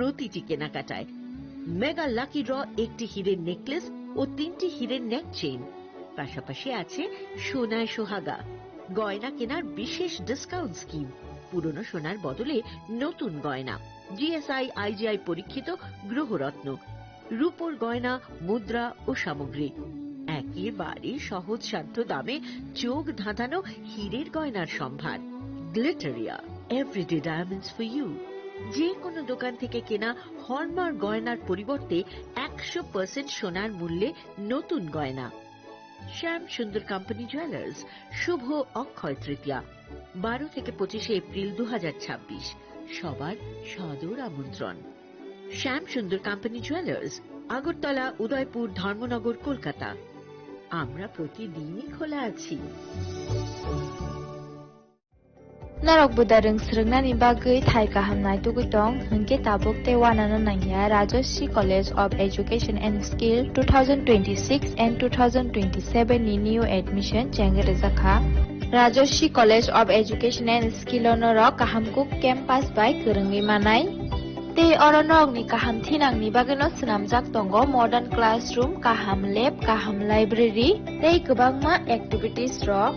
প্রতিটি কেনাকাটায়। Mega lucky draw একটি হীরের নেকলেস ও 3টি হীরের নেক চেইন, পাশাপাশি আছে সোনায় সোহাগা। গয়না কেনার বিশেষ ডিসকাউন্ট স্কিম, পুরনো সোনার বদলে নতুন গয়না, জিএসআই আইজিআই পরীক্ষিত গ্রহরত্ন, রূপোর গয়না, মুদ্রা ও সামগ্রী, একেবারে সহজসাধ্য দামে চোখ ধাঁধানো হীরের গয়নার সম্ভার। Glitteria, everyday diamonds for you. যে কোনো দোকান থেকে কেনা হলমার্ক গয়নার পরিবর্তে 100% সোনার মূল্যে নতুন গয়না। শ্যাম সুন্দর কোম্পানি জুয়েলার্স, শুভ অক্ষয় তৃতীয়া, 12 থেকে 25 এপ্রিল 2026। সবার সাদর আমন্ত্রণ। শ্যাম সুন্দর কোম্পানি জুয়েলার্স, আগরতলা, উদয়পুর, ধর্মনগর, কলকাতা। আমরা প্রতিদিনই খোলা আছি। Narok budareng srengna ni bagui thai kahamnai tugutong hingke tabuk te wanana nangya Rajoshi College of Education and Skill 2026 and 2027 ni new admission chengre zakha Rajoshi College of Education and Skill onorok kahamkuk campus by kerengni manai te oronok ni kaham thinang ni bageno snamjak tongo modern classroom, kaham lab, kaham library tei kwbangma activities rok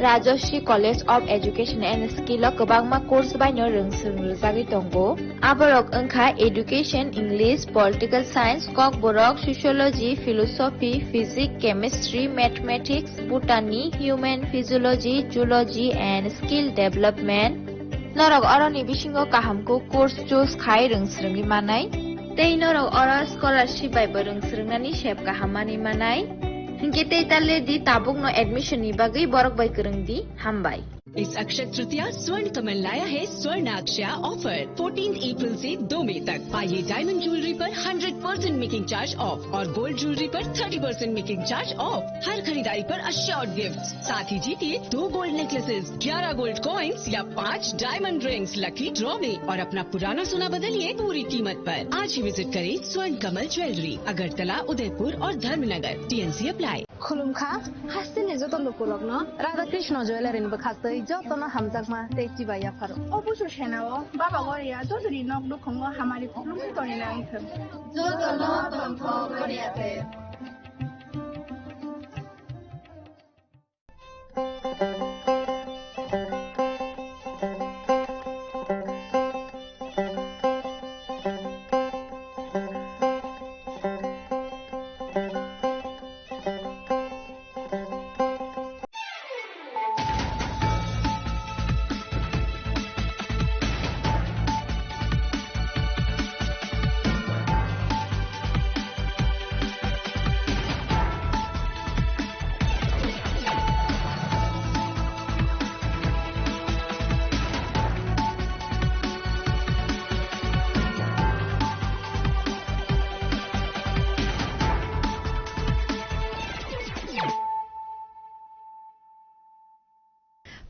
Rajoshi College of Education and Skill kwbangma course baino rungsung rujagui tongo. Aborok wngkha Education, English, Political Science, Kokborok, Sociology, Philosophy, Physics, Chemistry, Mathematics, Botany, Human Physiology, Zoology and Skill Development. Norok oroni bisingo kahamko course choose khai rungsrungni manai. Tei norok oro scholarship bai rungsrungnani sep kahamani manai. Hingke tei tale di tabuk no admission ni bagai borok bai kereng di hambai. इस अक्षय तृतीया स्वर्ण कमल लाया है स्वर्ण अक्षया offer 14 अप्रैल से 2 मई तक। पाइए diamond jewellery पर 100% making charge of और गोल्ड ज्वेलरी पर 30% मेकिंग चार्ज ऑफ। हर खरीदारी पर अश्योर्ड गिफ्ट, साथ ही जीतिए 2 गोल्ड नेकलेसेस, 11 गोल्ड कॉइन्स या 5 डायमंड रिंग्स लकी ड्रॉ में और अपना पुराना सोना बदलिए पूरी कीमत पर। आज ही विजिट करें स्वर्ण कमल ज्वेलरी, अगरतला, उदयपुर और धर्मनगर। TNC apply. खुलुमखा हास्तिनि जतन लुकुलग्न राधा कृष्ण ज्वेलरीनि बखास्तै जतन हामजाकमा तेची बाया फारो अबुसु सेनाओ बाबा गरिया जजरी नक दुखंग हामारि खुलुमनि तनि नांखो जतन तन्थ गरियाते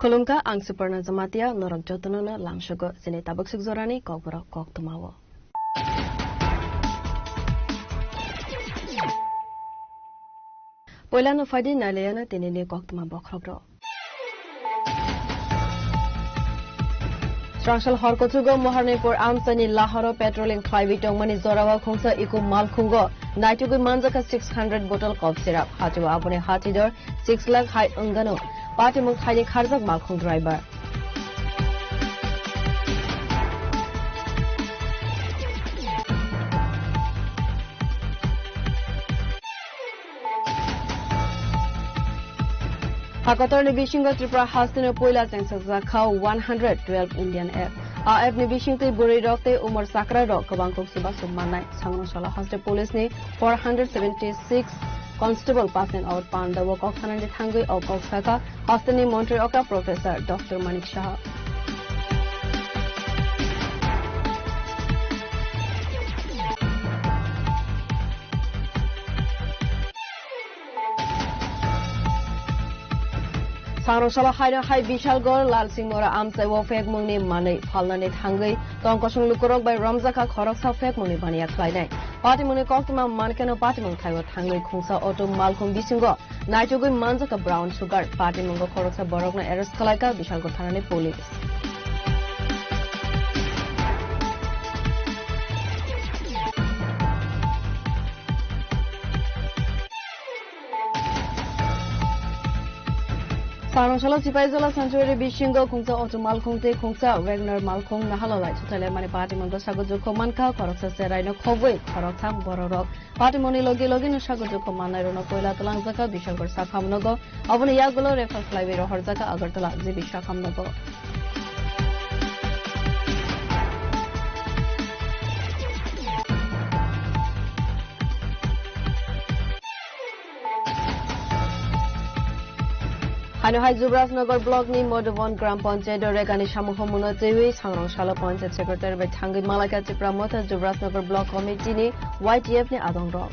Kolumka ang Suparna Zamatia norok jotonono lamshogo sine tabuk sugzorani kokbora koktumawo. Poilano fadi naleyana tinini koktuma bokrogro. Strangshal Horkotugo Moharnipur Amsani Lahoro Petrolin Clivitong Mani Zorawa Khongsa Iku Malkhungo Naitugu Manzaka 600 bottle cough syrup Hatu Abune Hatidor 6 lakh high ungano Party Muk Hiding Harzak Malkhung driver. Hakotor ni Bishingo Tripura Hastin Poila Tengsakha 112 Indian app. A app ni Bishingte Buri Rokte Umar Sakra Rok Kabangkok Siba Sumanai Sangnoshala Hoste Police ni 476 Constable passing out Panda Wok of Hanandi Tangui of Saka Hostini Montreoka Professor Dr. Manik Shah. Sangnoshala Haida Hai Bishal Gor Lal Singh Mora Amsai wo fek mungni manai phalnani thangui tongkosung lukurok by Ramzaka Khorok sa fek mungni bania khlainai Party mungni koktuma mankeno party mung thaiwa thangui khungsa auto malkhung bisingo naitugui manjaka brown sugar party mungo khorok sa borokna arrest khalaika Bishal Gor thanani police Sarangchala Sipaizala Sanctuary Bishingo Kungsa Auto Malkhongte Kungsa Wagner Malkhong Nahalalai Chutale Mani Party Mongo Sagojo Manka Koroksa Seraino Khoboi Korotam Bororok Party Moni Logi Login Sagojo Manairono Koila Talangzaka Bishagor Sakamnogo Avoni Yagulo Refer Flyway Horzaka Agartala Zibishakamnogo Hanuhai Zubrasnagar Block ni Modovon Gram Panchayat Regani Shamuho Munotewi Sarangchala Panchayat Secretary by Tangi Malaka Pramota Zubrasnagar Block Committee ni YTF ni Adongrok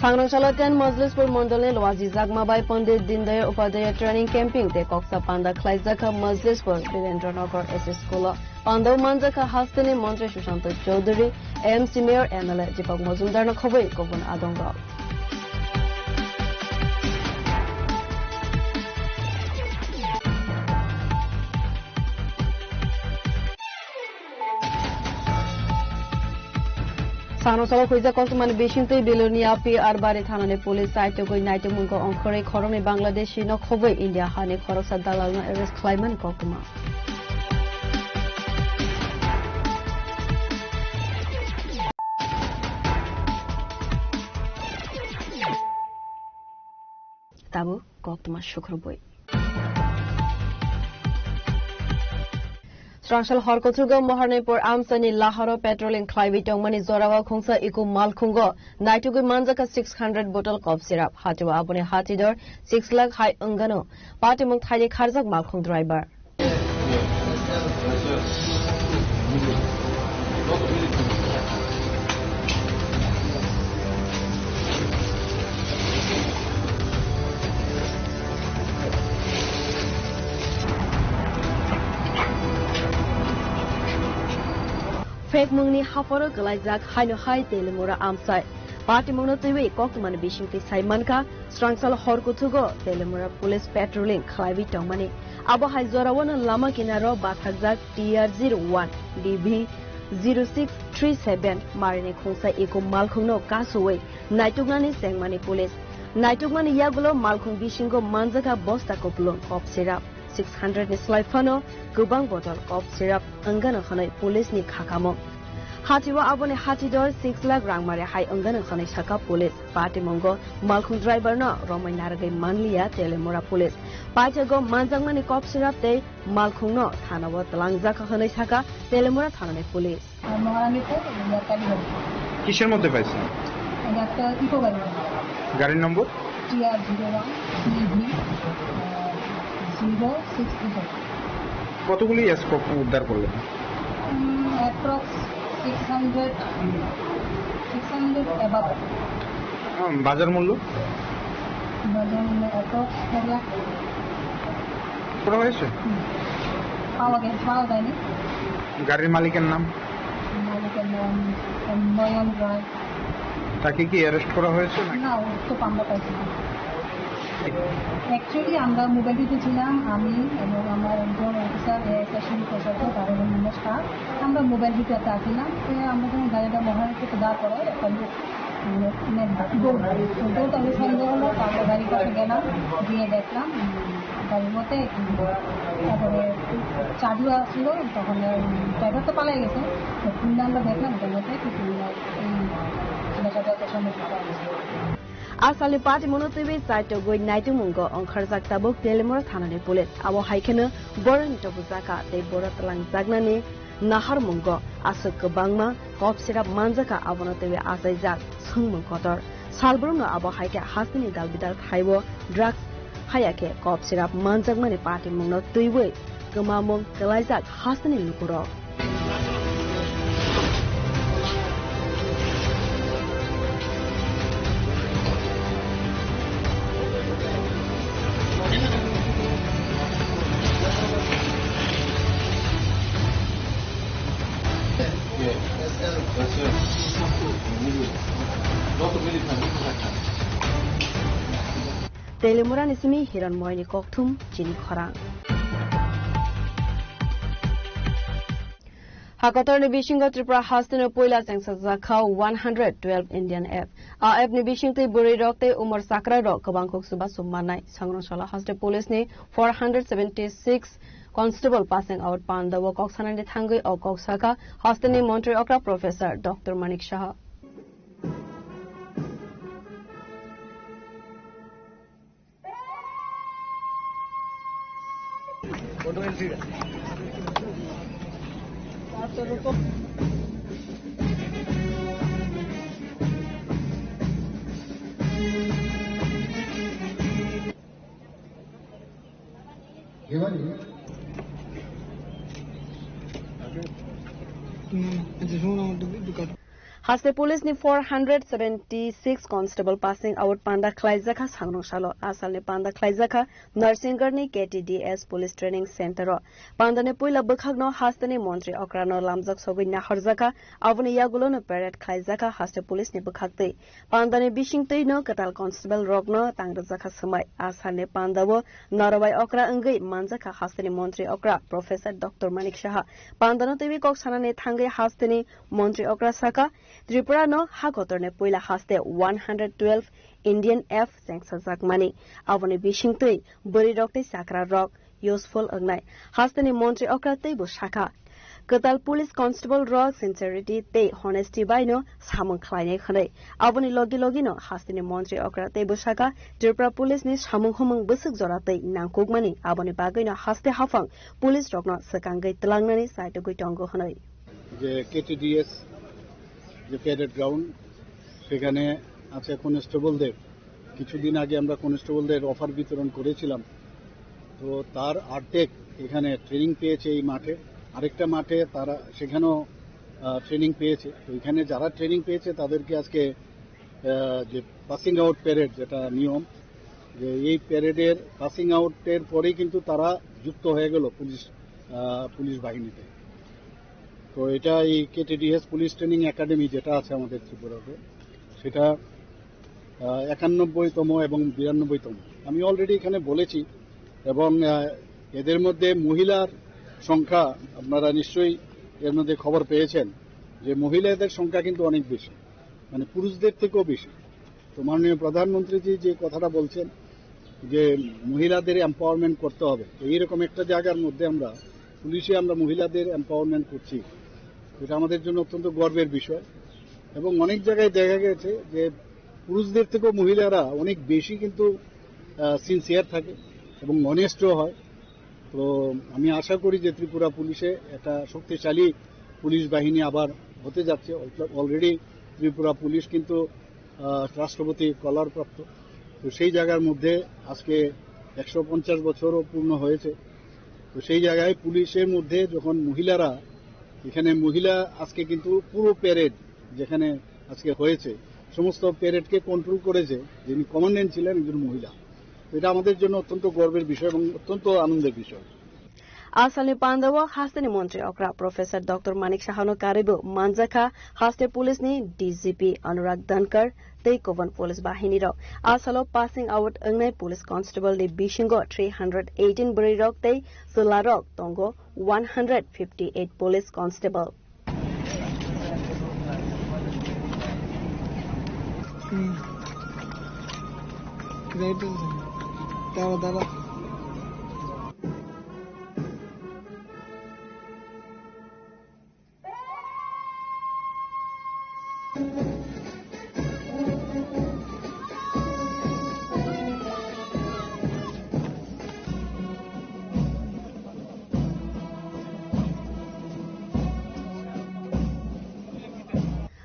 Sarangchala 10 Majlispur Mondale Lwaji Jagmabai Pandit Dindayal Upadhyay Training Camping te Koksa Panda Khlaizaka Majlispur Birendranagar SS School Pandau Manjaka Hastini Mantri Sushant Chaudhary AMC Mayor MLA Deepak Majumdar na khoboi kobun adonga Sarangchala Khoija Koktumani Bishinte Bilonia PR Bari Thanane Police Site Goi Naite Mungo Onkore Khoroni Bangladeshi no khoboi India Hani Khoroksa Dalal na arrest Klaiman Kokuma Tabu Koktuma Shukruboi Sarangchala Horkothugo Moharnepur Amsani Lahoro Petrolin Klaivitong Mani Zorawa Khongsa Iku Malkhungo Naitugu Manjaka 600 bottle cough syrup Hatiwa Abone Hatidor 6 lakh high ungano Patimung Thai Kharzak Malkhung driver Fake Mungni Haforo Galaizak Haino Hai Telemura Amsai Party Mungno Tiwi Kokman Bishingti Saimanka Sarangchala Horkothugo Telemura Police Patrolling Khlaivi Tongmani Abo Hai Zorawana Lama Kinaro Bathakzak TR01 DB 0637 Marine Khongsa Eko Malkhungno Kasuwe Naitugnani Sengmani Police Naitugmani Yagulo Malkhung Bishingo Manjaka Bosta Kopulon Cough Syrup 600 ni Slaifano Gubang bottle cough syrup Angana Khanai Police ni Khakamo Hatiwa Abone Hatidor 6 lakh Rangmare Hai Angana Khanai Saka Police Party Mongo Malkhung driver no Romai Narage Manlia Telemura Police Pachago Manjangmani cough syrup te Malkhung no Thanawa Talangzaka Khanai Saka Telemura Thanane Police কিসের মধ্যে পাইছেন একটা eco গাড়ি গাড়ির নম্বর TR01 DB 0637 কতগুলি scope উদ্ধার করলেন approx 600 above বাজার মূল্য approx 1 lakh করা হয়েছে পাওয়া যায়নি গাড়ির মালিকের নাম মালিকের নাম নয়ন রায় তাকে কি অ্যারেস্ট করা হয়েছে না ও তো আমরা পাইছি অ্যাকচুয়ালি আমরা মোবাইল টিপে ছিলাম আমি এবং আমার একজন অফিসার সেশন প্রশাসক তাদের নমস্কার আমরা মোবাইল টিপে আসছিলাম আমরা যখন গাড়িটা মহারাজ থেকে দাঁড় করা একটা লোক দৌড় সন্দেহ হলো তারপর গাড়ির কাছে গেলাম গিয়ে দেখলাম গাড়ির মধ্যে তারপরে চালু আসলো তখন ড্রাইভার তো পালাই গেছে খুললে আমরা দেখলাম ওটার মধ্যে এই ছেলেটাকে সমস্যা পাওয়া গেছে Asali Party Monotivi Site Goi Naitu Mungo on Kharzak Tabuk Telemura Thanane Police Abo Haikena Boran Tobuzaka Te Boratalang Zagnani Nahar Mungo Asuk Bangma Cough Syrup Manjaka Abonotivi Asaizak Sungmung Kotor Salbruno Abo Haike Hasini Dalbidal Thaiwo Drugs Hayake Cough Syrup Manjagmani Party Mungno Tuiwe Gamamung Kalaizak Hasini Lukuro Telemura nisimi hiran moini kokthum chini khorang. Hakotor ni Bishingo Tripura Hastino Poila Sengsa Zakau 112 Indian F. F ni Bishingte Buri Rokte Umar Sakra Rok Kabangkok Suba Sumanai Sangroshala Haste Police ni 476 Constable passing out Panda Wokok Sanandi Thangi or Koksaka Hastini Monterey Okra Professor Dr. Manik Shah. Haste Police ni 476 Constable passing out Panda Klaizaka Sangrong Shalo Asal ni Panda Klaizaka Narsingar ni KTDS Police Training Center Panda ni Puila Bukhagno Haste ni Montri Okrano Lamzak Sobi Naharzaka Avuni Yagulo no Parrot Klaizaka Haste Police ni Bukhagte Panda ni Bishingte no Katal Constable Rogno Tangrazaka Samai Asal ni Panda wo Narawai Okra Ngai Manzaka Haste ni Montri Okra Professor Dr. Manik Shah Panda no Tibi Koksana ni Thangai Haste ni Montri Okra Saka Tripura no Hakotor ne Puila Haste 112 Indian F Sengsa Zakmani Avani Bishingtui Buri Rokte Sakra Rock useful Agnai Haste ni Montri Okra Teibu Shaka Katal Police Constable Rock sincerity te honesty by no Samung Kleine Khane Avani Logi no Haste ni Montri Okra Teibu Shaka Tripura Police ni Samung Humung Busuk Zorate Nangkugmani Avani Bagay no Haste Hafang Police Rock no Sakangai Telangnani Site Guitongo Hanoi KTDS যে parade ground সেখানে আছে কনস্টেবলদের কিছুদিন আগে আমরা কনস্টেবলদের offer বিতরণ করেছিলাম তো তার অর্ধেক এখানে ট্রেনিং পেয়েছে এই মাঠে আরেকটা মাঠে তারা সেখানেও ট্রেনিং পেয়েছে তো এখানে যারা ট্রেনিং পেয়েছে তাদেরকে আজকে যে পাসিং আউট প্যারেড যেটা নিয়ম যে এই প্যারেডের পাসিং আউটের পরেই কিন্তু তারা যুক্ত হয়ে গেল পুলিশ বাহিনীতে তো এটা এই কেটিডিএস পুলিশ ট্রেনিং একাডেমি যেটা আছে আমাদের ত্রিপুরাতে সেটা 91তম এবং 92তম আমি অলরেডি এখানে বলেছি এবং এদের মধ্যে মহিলার সংখ্যা আপনারা নিশ্চয়ই এর মধ্যে খবর পেয়েছেন যে মহিলাদের সংখ্যা কিন্তু অনেক বেশি মানে পুরুষদের থেকেও বেশি তো মাননীয় প্রধানমন্ত্রীজি যে কথাটা বলছেন যে মহিলাদের এম্পাওয়ারমেন্ট করতে হবে তো এইরকম একটা জায়গার মধ্যে আমরা পুলিশে আমরা মহিলাদের এম্পাওয়ারমেন্ট করছি এটা আমাদের জন্য অত্যন্ত গর্বের বিষয় এবং অনেক জায়গায় দেখা গেছে যে পুরুষদের থেকেও মহিলারা অনেক বেশি কিন্তু সিনসিয়ার থাকে এবং অনেস্টও হয় তো আমি আশা করি যে ত্রিপুরা পুলিশে একটা শক্তিশালী পুলিশ বাহিনী আবার হতে যাচ্ছে অলরেডি ত্রিপুরা পুলিশ কিন্তু রাষ্ট্রপতি কলারপ্রাপ্ত তো সেই জায়গার মধ্যে আজকে 150 বছরও পূর্ণ হয়েছে তো সেই জায়গায় পুলিশের মধ্যে যখন মহিলারা এখানে মহিলা আজকে কিন্তু পুরো প্যারেড যেখানে আজকে হয়েছে সমস্ত প্যারেডকে কন্ট্রোল করেছে যিনি কমান্ড্যান্ট ছিলেন একজন মহিলা এটা আমাদের জন্য অত্যন্ত গর্বের বিষয় এবং অত্যন্ত আনন্দের বিষয় Asali Pandawa Haste ni Montri Okra Professor Dr. Manik Shahano Karibu Manjaka Haste Police ni DGP Anurag Dhankar Tei Kovan Police Bahini Rok Asalo passing out Angnai Police Constable ni Bishingo 318 Buri Rok Tei Sularok Tongo 158 Police Constable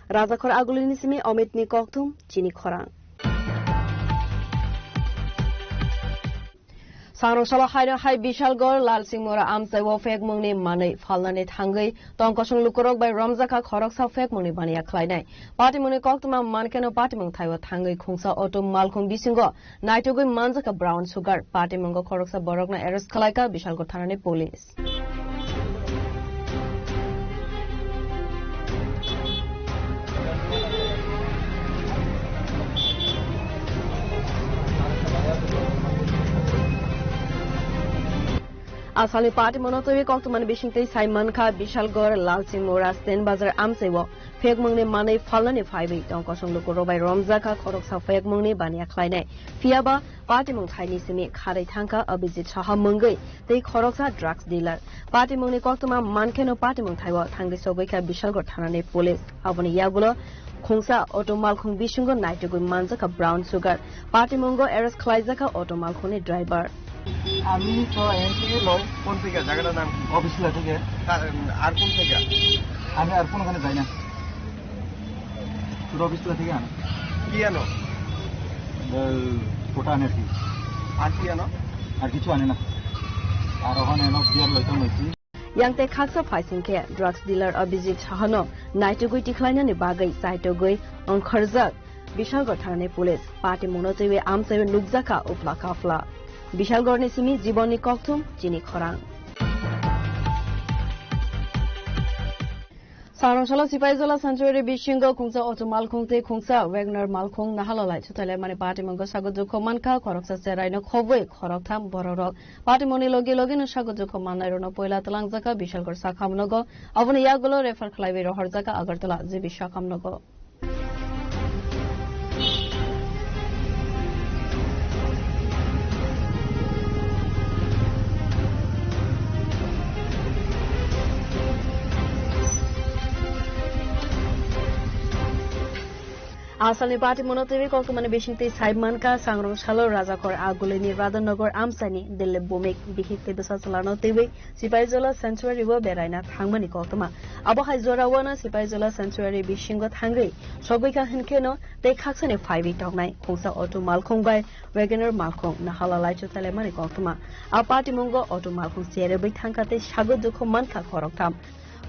Razakhor Agulini Simi Omit Ni Koktum Chini Khorang Sangroshala Haida Hai Bishalgor Lal Singmora Amtai Wo Fek Mungni Mane Falnani Thangai Tongkosung Lukorok by Ramzaka Khorok Sa Fek Mungni Bania Klainai Party Muni Koktuma Mankeno Party Mung Thaiwa Thangai Khungsa Auto Malkhung Bisingo Naitogui Manzaka Brown Sugar Party Mungo Khoroksa Borokna Arrest Khalaika Bishalgor Thanani Police Asali party monotoi koktumani bisingtei Simon Kha Bishalgor Lalchingmora Sten Bazar Amsewo Phegmungni manei phalani phaibi tongkosong lokoro bai Romza Kha khoroksa Phegmungni bania khlainai Fiaba party mung thaini simi kharai thangka Abhijit Saha mungai tei khoroksa drugs dealer party mungni koktuma mankeno party mung thaiwa thangri sogoikha Bishalgor thanani police aboni yagulo Khongsa automal khong bisungo naitugui manjaka brown sugar party mungo arrest khlaijaka automal khoni driver আমি তো NK লই কোন থেকে জায়গাটার নাম অফিসলা থেকে আর কোন থেকে আমি আর কোনখানে যাই না পুরো অফিসলা থেকে আনো কি আনো ফোটা আনে আর কি আনো আর কিছু আনে না আর ওখানে এনো বিয়ার লইতাম হইছি Yangte khaksa phaisingke drugs dealer Abhijit Sahano naitugui tikhlainani bagai saitogui ongkharzak Bishalgor thanani police party monotoi amsebe nukjaka upla kafla Bishalgor ni simi jiboni kokthum chini khorang Saronshala Sipaizala Sanctuary Bishingo Khungsa Automal Khungte Khungsa Wagner Malkhung Nahalalai Chutale Mani Party Mongo Sagoju Komanka Koroksa Seraino Khobwe Khoroktham Bororok Party Moni Logi Login Sagoju Komanairo Poila Talangjaka Bishalgor Sakhamnogo Avoni Yagulo Refer Khlaibe Rohorzaka Agartala Jibi Sakhamnogo Asali party monotoi koktumani bisingtei Simon Kha Sangrongshalo Rajakor Agulini Radhanagar Amsani Dille Bomik bihikte besa salano tewe Sipaijola Sanctuary wo beraina thangmani koktuma abohai jorawana Sipaijola Sanctuary bisingo thangri sogoika hinkeno tei khaksani 5 tognai khongsa auto malkhong bai Wagoner malkhong nahalalai chutale mani koktuma a party mungo auto malkhong sere bai thangkate sagojuko mankha khoroktham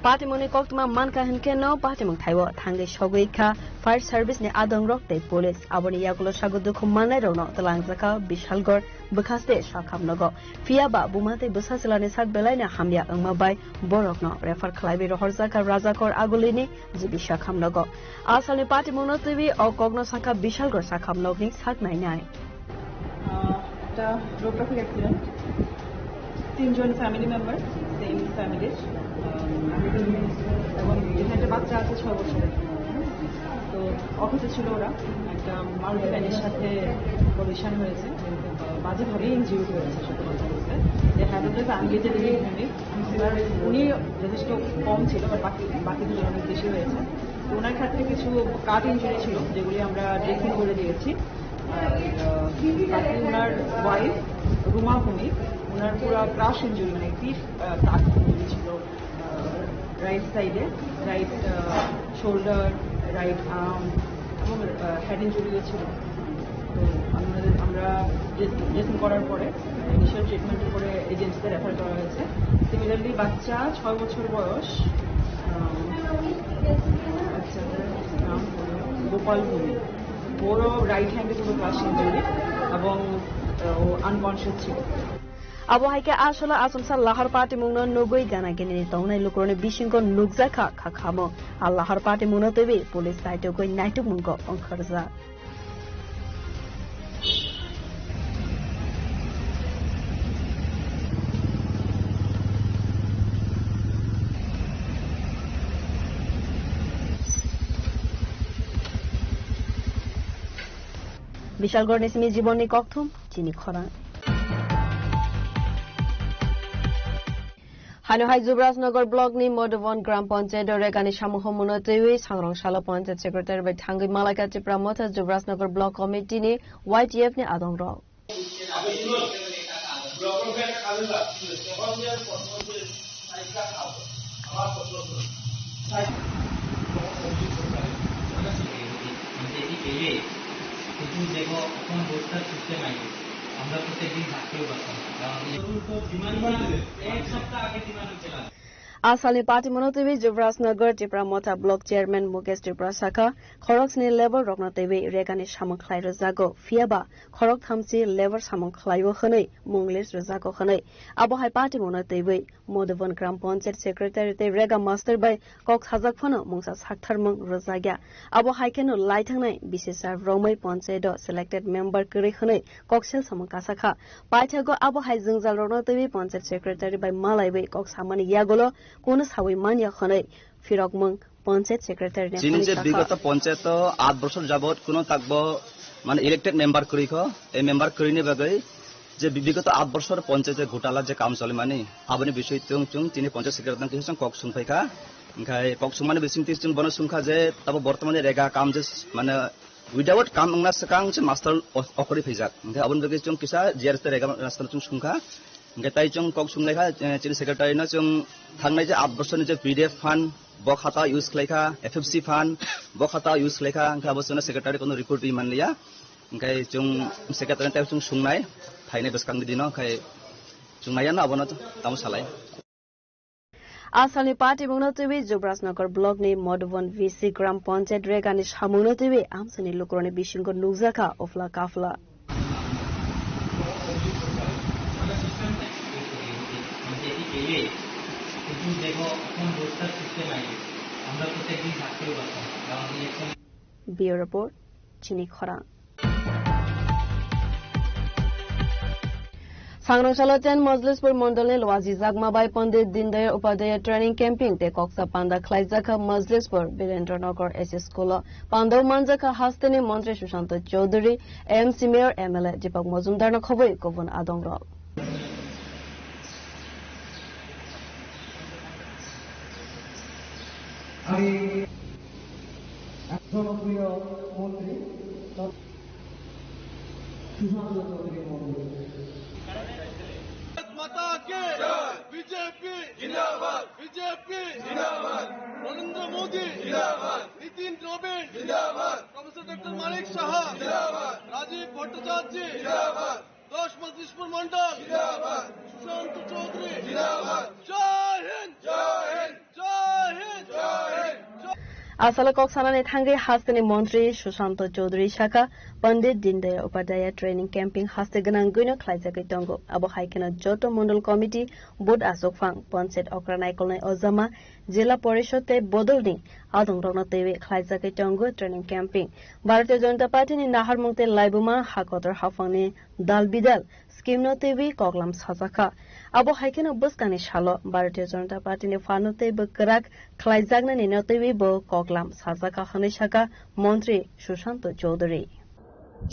Party moni koktuma manka hinkeno party mung thaiwo thangai sogoika fire service ne adong rok tei police aboni yagulo sagodukho manai rono talangjaka Bishalgor bukhaste sakhamnogo fiaba bumate busasilani sat belaina hamya angma bai borokno refer khlaibe rohorjaka Rajakor agulini jibi sakhamnogo asali party monotoi o kogno saka Bishalgor sakhamnogni saknai nai একটা road traffic accident তিনজন family member same ফ্যামিলির এবং এখানে একটা বাচ্চা আছে 6 বছরের তো অফিসে ছিল ওরা একটা মারুতি ভ্যানের সাথে কলিশন হয়েছে বাজেভাবে ইনজিউর্ড হয়েছে সত্যি কথা বলতে যে হ্যান্ডেল ফ্যামিলিতে উনি যথেষ্ট কম ছিল বাট বাকি দুজন অনেক বেশি হয়েছে তো ওনার ক্ষেত্রে কিছু কাট ইঞ্জুরি ছিল যেগুলি আমরা ড্রেসিং করে দিয়েছি বাকি ওনার ওয়াইফ রুমা ভূমি ওনার পুরো ক্রাশ ইঞ্জুরি মানে পিঠ কাট ইঞ্জুরি ছিল রাইট সাইডে রাইট শোল্ডার রাইট আর্ম এবং হেড ইঞ্জুরিও ছিল তো আমরা ড্রেসিং করার পরে ইনিশিয়াল ট্রিটমেন্টের পরে এজেন্সিতে রেফার করা হয়েছে সিমিলারলি বাচ্চা 6 বছর বয়স বাচ্চাদের নাম গোপাল ভূমি ওরও রাইট হ্যান্ডে পুরো ক্রাশ ইঞ্জুরি এবং ও আনকনসিয়াস ছিল Abohaike asala asumsa lahar party mungno nugoi gana genini tongnai lukrone bisingko nukjaka khakhamo a lahar party mungno tebi police saito goi naituk mungko ongkharja Bishalgor nisimi jiboni kokthum chini khorang Hanuhai Zubrasnagar Block ni Modovon Gram Panchayat Regani Samuho Monotoi Sangrongshalo Panchayat Secretary by Thangai Malaka Chipramotha Zubrasnagar Block Committee ni YTF ni adong ro আমরা প্রত্যেকদিন থাকতেও পারতাম এক সপ্তাহ আগে demand চলে Asali party monotivi Jivras Nagar Tripura Mota Block Chairman Mukesh Tripura Saka Khorok ni level rokna tebi regani samang khlai rajago fiaba Khorok thamsi level samang khlaibo khnei munglis rajago khnei abo hai party monotivi Modhavan Gram Panchayat Secretary te rega master by Kok Hazak phano mungsa saktharmang rajagya abo hai kenu laithangnai bisesar Romai Panchayat selected member kri khnei Koksel samang kasakha paithago abo hai jingjal rokna tebi Panchayat Secretary by Malai by Kok samani yagolo কোন সাউই মানিয়া খনে ফিরকমং panchayat secretary নে চিনি যে বিগত পঞ্চায়েত 8 বছর যাবত কোন তাকব মানে ইলেক্টেড মেম্বার করিখ এই মেম্বার করিনে বাগৈ যে বিগত 8 বছর পঞ্চায়েতে ঘোটালা যে কাম চলে মানে আবনি বিষয় চং চং চিনি পঞ্চায়েত সেক্রেটারি কিসং কক সুনফাইখা গায় কক সুমানে বেসিং তিসং বন সুনখা যে তব বর্তমানে রেগা কাম যে মানে উইদাউট কাম না সকাং যে মাস্টার অকরি ফেজাক গায় আবন বাগৈ চং কিসা জিআরএস রেগা রাস্তা চং সুনখা Gatai chung kok sum lekha chief secretary na chung thangnai je 8 বছর je PDF fund bo khata use lekha FFC fund bo khata use lekha angka bosona secretary kono report bi manliya angkai chung secretary ta chung sungnai thainai beskang dino kai chungnaya na abona tam salai Asali party monotivi Jubrasnagar block ni Modhavan VC Gram Panchayat regani samonotivi amsani lukroni bishingo nuzaka ofla kafla Bureau Report, Chini Khorang. Sangrangshalaten Majlispur Mondal Lwazi Zagmabai Pandit Dindayal Upadhyaya Training Camping te Koksa Panda Khlaizaka Majlispur Birendranagar SS School Pandav Manjaka Hastani Mantri Sushant Chaudhary AMC Mayor MLA Deepak Majumdar na khoboi Kovon Adongrol আমি জনপ্রিয় মন্ত্রী সুশান্ত চৌধুরী মাতা কে BJP জিন্দাবাদ BJP জিন্দাবাদ নরেন্দ্র মোদি জিন্দাবাদ নীতিন নবীন জিন্দাবাদ professor doctor Manik Saha জিন্দাবাদ রাজীব ভট্টাচার্য জিন্দাবাদ 10 মজলিসপুর মন্ডল জিন্দাবাদ সুশান্ত চৌধুরী জিন্দাবাদ জয় হিন্দ জয় হিন্দ জয় হিন্দ জয় Hind Asala Koksanani Thangai Hastani Mantri Sushant Chaudhary Shaka Pandit Dindayal Upadhyaya Training Camping Haste Ganang Guino Khlaizaka Tongo Abo Haikena Joto Mondal Committee Board Asokfang Panchayat Okranai Kolnai Ozama Jila Porishode Bodolni Adong Rona Tewe Khlaizaka Tongo Training Camping Bharatiya Janata Party ni Naharmungte Laibuma Hakotor Hafangni Dal Bidal Scheme no Tewe Koklam Sazaka Abo Haikena Buskani Shalo Bharatiya Janata Party ni Fano Tewe Karak Khlaizagna ni no Tewe Bo Koklam Sazaka Khane Shaka Mantri Sushant Chaudhary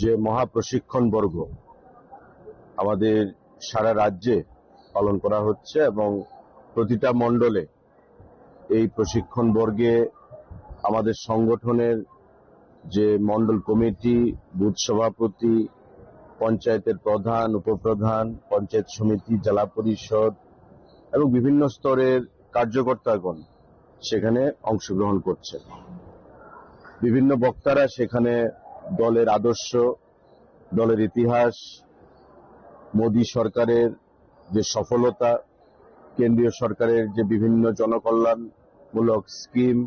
যে মহাপ্রশিক্ষণ বর্গ আমাদের সারা রাজ্যে পালন করা হচ্ছে এবং প্রতিটা মণ্ডলে এই প্রশিক্ষণ বর্গে আমাদের সংগঠনের যে মণ্ডল কমিটি বুথ সভাপতি পঞ্চায়েতের প্রধান উপপ্রধান পঞ্চায়েত সমিতি জেলা পরিষদ এবং বিভিন্ন স্তরের কার্যকর্তাগণ সেখানে অংশগ্রহণ করছেন বিভিন্ন বক্তারা সেখানে দলের আদর্শ দলের ইতিহাস মোদী সরকারের যে সফলতা কেন্দ্রীয় সরকারের যে বিভিন্ন জনকল্যাণমূলক স্কিম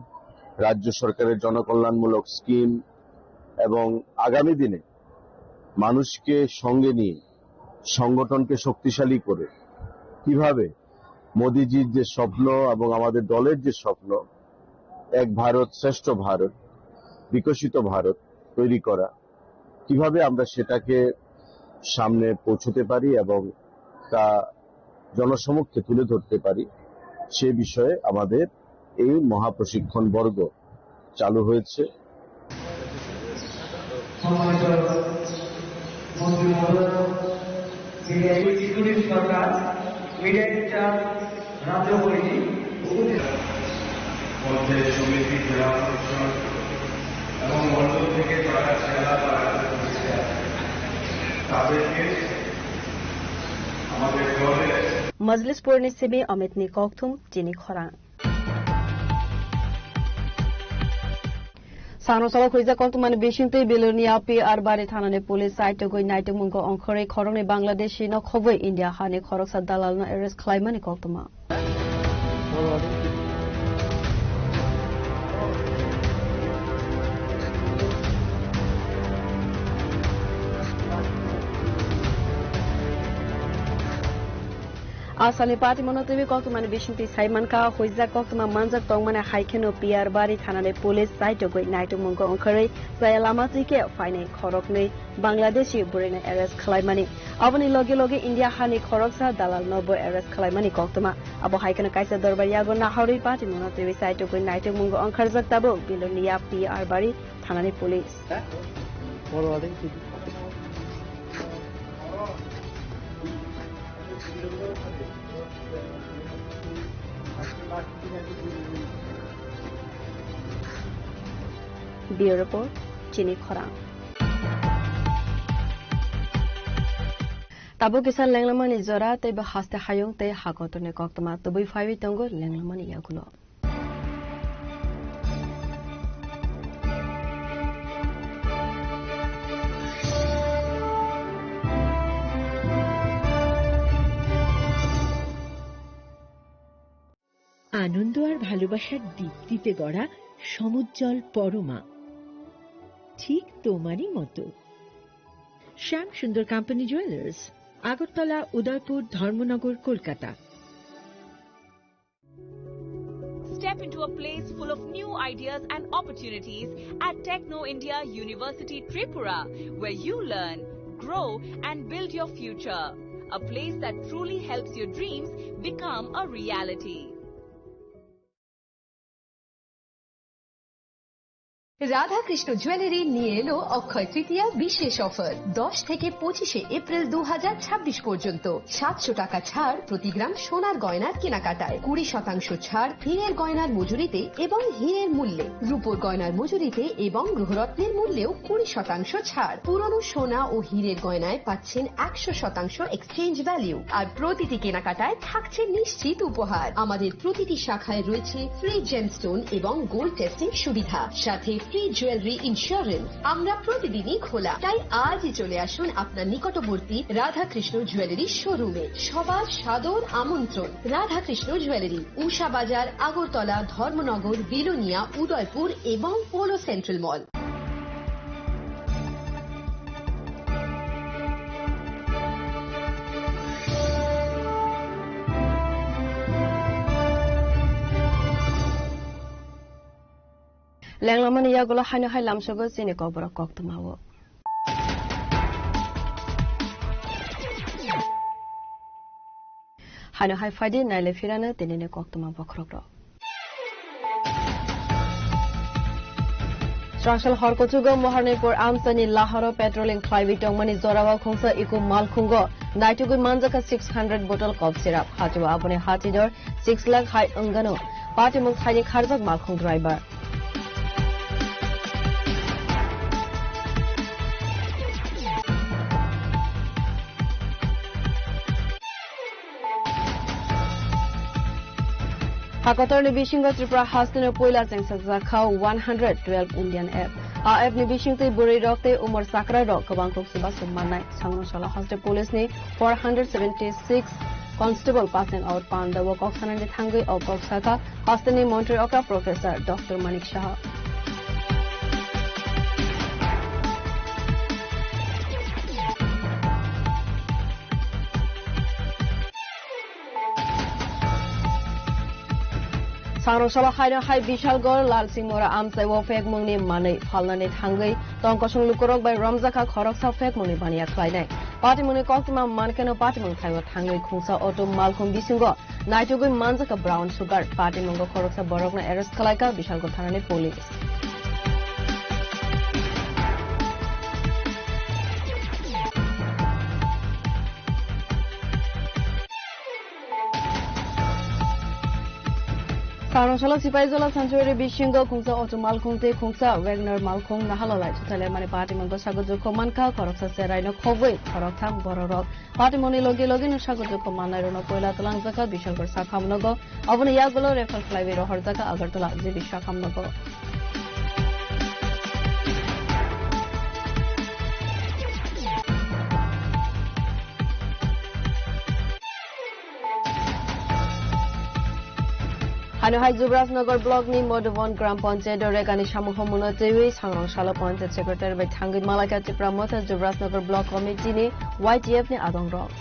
রাজ্য সরকারের জনকল্যাণমূলক স্কিম এবং আগামী দিনে মানুষকে সঙ্গে নিয়ে সংগঠনকে শক্তিশালী করে কিভাবে মোদিজির যে স্বপ্ন এবং আমাদের দলের যে স্বপ্ন এক ভারত শ্রেষ্ঠ ভারত বিকশিত ভারত তৈরি করা কিভাবে আমরা সেটাকে সামনে পৌঁছতে পারি এবং তা জনসমক্ষে তুলে ধরতে পারি সে বিষয়ে আমাদের এই মহাপ্রশিক্ষণ বর্গ চালু হয়েছে এবং মন্ডল থেকে যারা সেবা তাদেরকে আমাদের দলের Majlispur ni Sibi Amit ni Kokthum Chini Khorang Sangrangshalo Khuiza Koktumani Bishingtui Bilonia PR Bari Thanani Police Site Goi Naito Mungo Onkhore Khorong ni Bangladeshi no Khoboi India Hani Khorok Sa Dalal na arrest Khlaimani Koktuma Asani party monotibi koktumani bishinti saimanka hoizak koktuma manjak tongmane haikeno piar bari thanane police site goi naito mungo onkhari sayalama tike faine khorokne Bangladeshi burine arrest khlaimani aboni loge loge India hani khoroksa dalal nobo arrest khlaimani koktuma abo haikeno kaisa dorbariya go nahori party monotibi site goi naito mungo onkharjak tabo bilonia piar bari thanane police Bureau Report, Chini Khorang. Tabu kisan lenglamani zora te bahaste hayung te hakotone koktama tubui five tongo lenglamani yagulo. আনন্দ আর ভালোবাসার দীপ্তিতে গড়া সমুজ্জ্বল পরমা ঠিক তোমারই মতো শ্যাম সুন্দর company jewellers Agartala Udaipur Dharmanagar Kolkata Step into a place full of new ideas and opportunities at Techno India University Tripura, where you learn, grow and build your future. A place that truly helps your dreams become a reality. Radhakrishna jewellery নিয়ে এলো অক্ষয় তৃতীয়া বিশেষ offer 10 থেকে 25 April 2026 পর্যন্ত 700 টাকা ছাড় প্রতি গ্রাম সোনার গয়নার কেনাকাটায় 20% ছাড় হীরের গয়নার মজুরিতে এবং হীরের মূল্যে রূপোর গয়নার মজুরিতে এবং গ্রহরত্নের মূল্যেও 20% ছাড় পুরনো সোনা ও হীরের গয়নায় পাচ্ছেন 100% এক্সচেঞ্জ ভ্যালু আর প্রতিটি কেনাকাটায় থাকছে নিশ্চিত উপহার আমাদের প্রতিটি শাখায় রয়েছে ফ্রি জেমস্টোন এবং গোল্ড টেস্টিং সুবিধা সাথে ফ্রি জুয়েলারি ইন্স্যুরেন্স আমরা প্রতিদিনই খোলা তাই আজই চলে আসুন আপনার নিকটবর্তী রাধাকৃষ্ণ জুয়েলারি শোরুমে সবার সাদর আমন্ত্রণ রাধাকৃষ্ণ জুয়েলারি উষা বাজার আগরতলা ধর্মনগর বিলোনিয়া উদয়পুর এবং polo central mall Langlamani yagulo haino hai lamsogo sine kobra koktumawo. Haino hai fadi naile firana tenene koktuma bokrokro. Strangshal horkochugo moharnepur amsani laharo petrolin clive tongmani zorawa khongsa iku malkhungo naitugo manjaka 600 bottle cough syrup hatu abone hatidor 6 lakh hai ungano party mung khani kharjak malkhung driver. Hakotor ni Bishing Tripura Hastino Poila Tengsakza Khau 112 Indian app. A app ni Bishing te Buri Rokte Umar Sakra Rok Kabangkok Siba Summanai Sangnoshala Hoste Police ni 476 constable passing out Panda Wok Oksanan Thangi of Oksaka Hostini Montreoka Professor Dr. Manik Shah. Sangnoshala Haino Hai Bishalgor Lal Simora Amsai Wo Fek Mungni Mane Falnani Thangi Tongkosung Lukorok by Ramzaka Koroksa Fek Muni Bania Klainai. Party Muni Koksima Mankano Party Mun Kaiwa Thangi Khungsa Auto Malkum Bisungo Naitugu Manzaka Brown Sugar Party Mungo Koroksa Borokna Arrest Kalaika Bishalgor Thanani Police. Sangnoshala Sipaizola Sanctuary Bishingo Khungsa Auto Malkhungte Khungsa Wagner Malkhung Nahalolai Chutale Mani Party Mungo Sagojo Komanka Koroksa Seraino Khogoi Koroktang Bororok Party Moni Logi Login Sagojo Komanarono Poila Talanzaka Bishalgor Sakhamnogo Abone Yagulo Refer Flyway Rohorjaka Agartala Zibi Sakhamnogo Hanuhai Zubrasnagar Block ni Modovon Gram Panchayat Regani Shamuho Munatewi Sangnoshala Panchayat Secretary by Thangi Malaka Tripura Motha Zubrasnagar Block Committee ni YTF ni Adong Rock.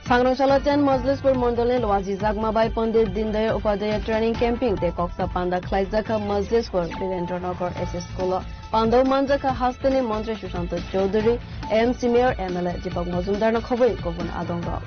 Sangrangchala 10 Majlispur Mondole Lwaji Jagmabai Pandit Dindayal Upadhyaya Training Camping te Koksa Panda Khlaijaka Majlispur Birendranagar SS School Pandaw Manjaka Hastani Mantri Sushant Chaudhary MC Mayor MLA Deepak Majumdar na khoboi Gobun Adonga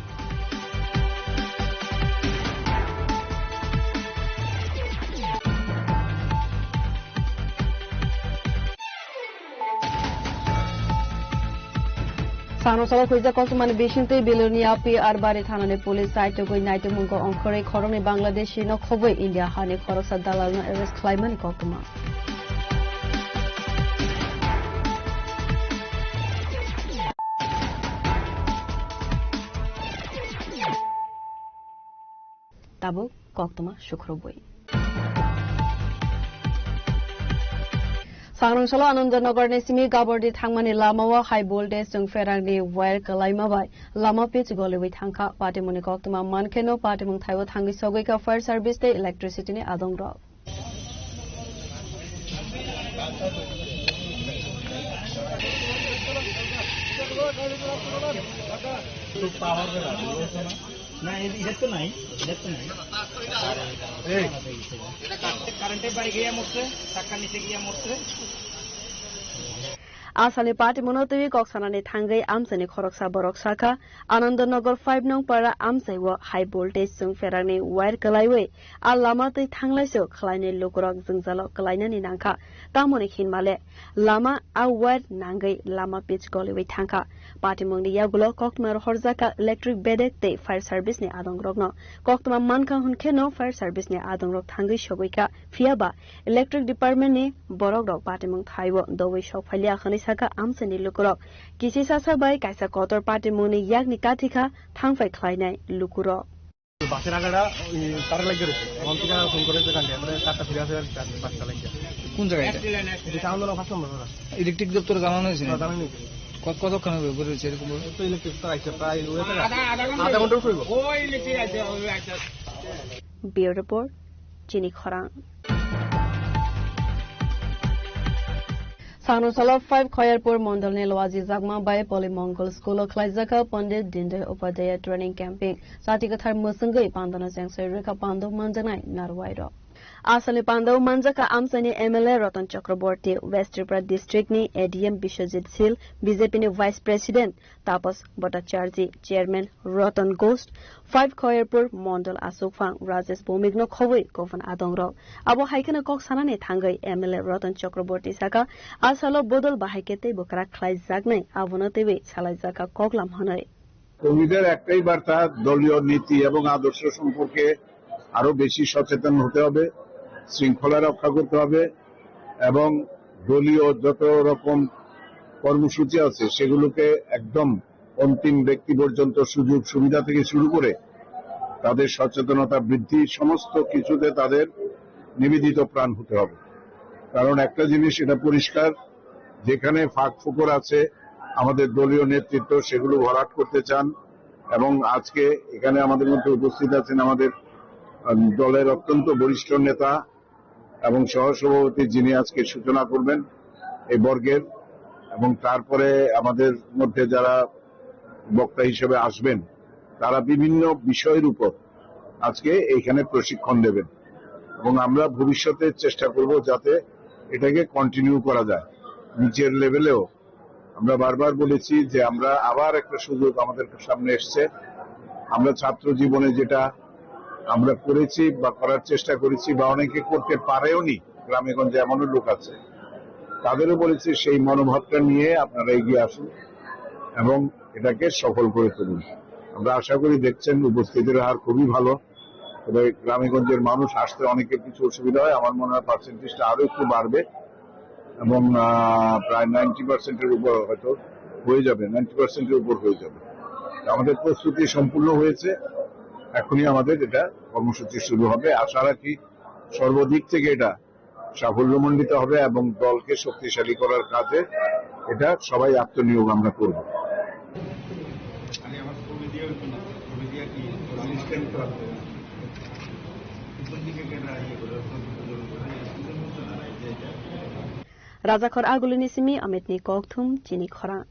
Sangrangchala Khoija Kosumani Bishinte Biloni Api Arbari Thanani Police Saito Goi Naito Mungo Onkore Khoroni Bangladeshi no khoboi India Hani Khoroksa Dalal no arrest Klaimani Kokuma Tabo Koktuma Shukroboi Sangrangchala Anandanagar ni Simi Gabordi Thangmani Lamawa High Voltage Jung Ferangni Wire Kalaimabai Lama Pitch Goliwi Thangka Patimuni Koktuma Mankeno Patimung Thaiwa Thangi Sogika Fire Service Day Electricity ni Adongra না এটা তো নাই এই কারেন্টে বাড়ি গিয়ে মরছে টাকা নিচে গিয়ে মরছে Asali Party Monotui Koksanani Tangai Amsani Khoroksa Borok Saka Anandanagar 5 Nong Para Amsaiwa High Voltage Sung Ferani Wire Kalaiwe Alamati Tanglaiso Klaine Lukurok Zungzalo Kalainani Nanka Tamoni Hinmale Lama Aware Nangai Lama Pitch Goliwi Tanka Party Mundi Yagulo Kokmar Horzaka Electric Bedek Day Fire Service ni Adongrogno Koktuma Manka Hunkeno Fire Service ni Adongrok Tangai Shogoika Fiaba Electric Department ni Borogrok Party Mung Thaiwo Dowi Shok Phalia Saka Amsani Lukurok Kisi Sasa Bai Kaisa Kotor Party Muni Yagni Katika Thangfai Klainai Lukurok বাসের আগাটা তার লাগিয়ে রয়েছে এখন থেকে phone করে কান্ডে আমরা 7টা ফিরে আসে বাসটা লাগিয়ে কোন জায়গায় এটা আন্দোলন ফার্স্ট নম্বর ইলেকট্রিক দপ্তর জানানো হয়েছে না জানানো হয়েছে কতক্ষণ হবে বলেছে এরকম তো ইলেকট্রিক তো আইছে প্রায় আধা ঘন্টা করব ওই ইলেকট্রিক আইছে Bureau Report Chini Khorang Sangrangchala 5 Khoyarpur Mondal ni Lwaji Jagma Bai Poli Mongol School of Khlaijaka Pandit Dindayal Upadhyaya Training Camping Satikathar Musungai Pandana Jangsai Reka Pandaw Manjanai Narwairo Asali Pandaw Manjaka Amsani MLA Ratan Chakraborty West Tripura District ni ADM Bishojit Sil BJP ni Vice President Tapas Bhattacharjee Chairman Ratan Ghost 5 Khoyarpur Mondal Asukphang Rajesh Bomigno Khowai Govan Adongrok Abo Haikana Kok Sanani Thangai MLA Ratan Chakraborty Saka Asalo Bodol Bahaikete Bokra Khlai Jagnai Avonatebe Chalai Jaka Koklam Hanai কর্মীদের একটাই বার্তা দলীয় নীতি এবং আদর্শ সম্পর্কে আরো বেশি সচেতন হতে হবে শৃঙ্খলা রক্ষা করতে হবে এবং দলীয় যত রকম কর্মসূচি আছে সেগুলোকে একদম অন্তিম ব্যক্তি পর্যন্ত সুযোগ সুবিধা থেকে শুরু করে তাদের সচেতনতা বৃদ্ধি সমস্ত কিছুতে তাদের নিবেদিত প্রাণ হতে হবে কারণ একটা জিনিস এটা পরিষ্কার যেখানে ফাঁক ফোকর আছে আমাদের দলীয় নেতৃত্ব সেগুলো ভরাট করতে চান এবং আজকে এখানে আমাদের মধ্যে উপস্থিত আছেন আমাদের দলের অত্যন্ত বরিষ্ঠ নেতা এবং সহসভাপতি যিনি আজকে সূচনা করবেন এই বর্গের এবং তারপরে আমাদের মধ্যে যারা বক্তা হিসেবে আসবেন তারা বিভিন্ন বিষয়ের উপর আজকে এইখানে প্রশিক্ষণ দেবেন এবং আমরা ভবিষ্যতে চেষ্টা করব যাতে এটাকে কন্টিনিউ করা যায় নিচের লেভেলেও আমরা বারবার বলেছি যে আমরা আবার একটা সুযোগ আমাদের সামনে এসছে আমরা ছাত্র জীবনে যেটা আমরা করেছি বা করার চেষ্টা করেছি বা অনেকে করতে পারেও নি গ্রামে গঞ্জে এমনও লোক আছে তাদেরও বলেছি সেই মনোভাবটা নিয়ে আপনারা এগিয়ে আসুন এবং এটাকে সফল করে তুলুন আমরা আশা করি দেখছেন উপস্থিতির হার খুবই ভালো তবে গ্রামেগঞ্জের মানুষ আসতে অনেকের কিছু অসুবিধা হয় আমার মনে হয় পার্সেন্টেজটা আরো একটু বাড়বে এবং প্রায় 90% উপর হয়তো হয়ে যাবে 90% উপর হয়ে যাবে আমাদের প্রস্তুতি সম্পূর্ণ হয়েছে এখনই আমাদের এটা কর্মসূচি শুরু হবে আশা রাখি সর্বদিক থেকে এটা সাফল্যমণ্ডিত হবে এবং দলকে শক্তিশালী করার কাজে এটা সবাই আত্মনিয়োগ আমরা করব Rajakhor Agulini Simi Amitni Kokthum Chini Khorang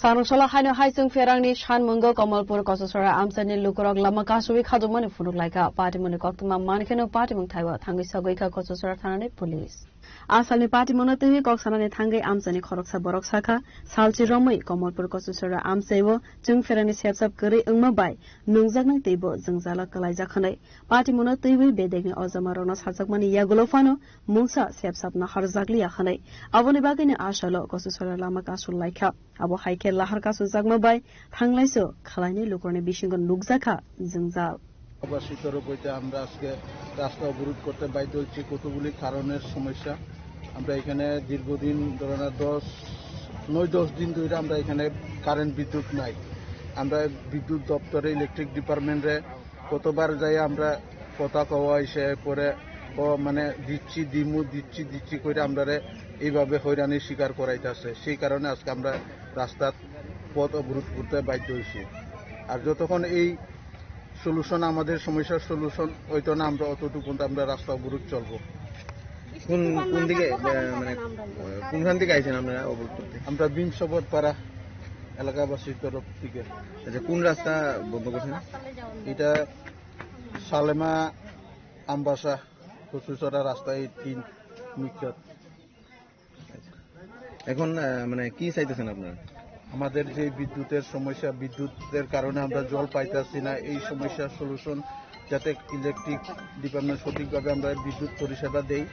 Sarungshala haino haisung ferangni Shanmungo Kamalpur Kososara Amsani Lukurok Lama Kasui Khadumani Funuk Laika Patimuni Koktuma Manikeno Patimung Taiwa Tangi Sagoika Kososara Tanane Police. Asalni Patimuna Tivi Koksanani Tangi Amsani Koroksa Borok Saka Salchi Romai Kamalpur Kososara Amsevo Jung Ferani Sepsap Kuri Ungmabai Nungzaknang Tibo Zungzala Kalaizakanai Patimuna Tivi Bedegni Ozamarona Hazakmani Yagulofano Mungsa Sepsap Naharzakli Yakanai Avoni Bagini Ashalo Kososara Lama Kasul Laika Abo Haike Lahar Kasu Zagmabai Tanglaiso Kalaini Lukorni Bishingon Nugzaka Zungzal অবশ্যই রূপে আমরা আজকে রাস্তা অবরোধ করতে বাধ্য হচ্ছি কতগুলি কারণের সমস্যা আমরা এখানে দীর্ঘদিন ধরে 9-10 দিন ধরে আমরা এখানে কারেন্ট বিদ্যুৎ নাই আমরা বিদ্যুৎ দপ্তরে ইলেকট্রিক ডিপার্টমেন্টে কতবার যাই আমরা কথা কওয়া এসে পরে মানে দিচ্ছি করে আমরা এইভাবে হয়রানির শিকার করাইতেছে সেই কারণে আজকে আমরা রাস্তার পথ অবরোধ করতে বাধ্য হয়েছি আর যতক্ষণ এই সলিউশন আমাদের সমস্যার সলিউশন হইতো না আমরা অতটুকু আমরা রাস্তা অবরোধ চলবো কোন দিকে মানে কোনখান থেকে আইছেন আপনারা অবরোধ করতে আমরা বিংশবরপাড়া এলাকাবাসীর তরফ থেকে আচ্ছা কোন রাস্তা বন্ধ করছেন এটা সালেমা আমবাসা কচুচড়া রাস্তা এই 3 মিটার এখন মানে কি চাইতেছেন আপনারা আমাদের যে বিদ্যুতের সমস্যা বিদ্যুতের কারণে আমরা জল পাইতেছি না এই সমস্যার সলিউশন যাতে ইলেকট্রিক ডিপার্টমেন্ট সঠিকভাবে আমরা বিদ্যুৎ পরিষেবা দেই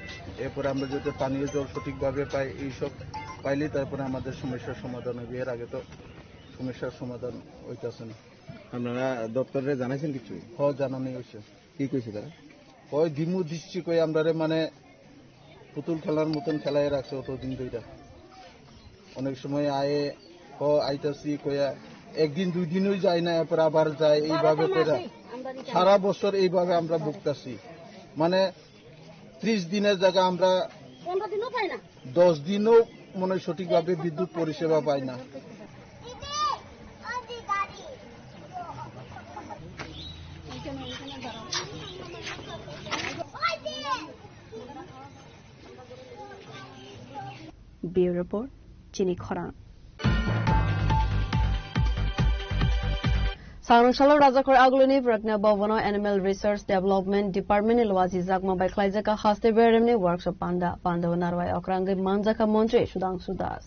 এরপরে আমরা যাতে পানীয় জল সঠিকভাবে পাই এইসব পাইলে তারপরে আমাদের সমস্যার সমাধান হবে এর আগে তো সমস্যার সমাধান হইতেছে না আপনারা দপ্তরে জানাইছেন কিছু জানানি হয়েছে কি কইছে তারা ওই দিচ্ছি কই আমরা মানে পুতুল খেলার মতন খেলায় রাখছে অতদিন ধরে অনেক সময় আইতাছি কইয়া একদিন 2 দিনও যায় না এরপর আবার যায় এইভাবে করে সারা বছর এইভাবে আমরা ভুগতাছি মানে 30 দিনের জায়গা আমরা 15 দিনও পাই না 10 দিনও মনে সঠিকভাবে বিদ্যুৎ পরিষেবা পাই না Bureau Report Chini Khorang Sarungshala Rajakor Agluni Prakna Bhavana Animal Research Development Department Ilwazi Zakma by Klaizaka Haste Beremne Workshop Panda Narwai Okrangi Manjaka Montre Shudang Sudas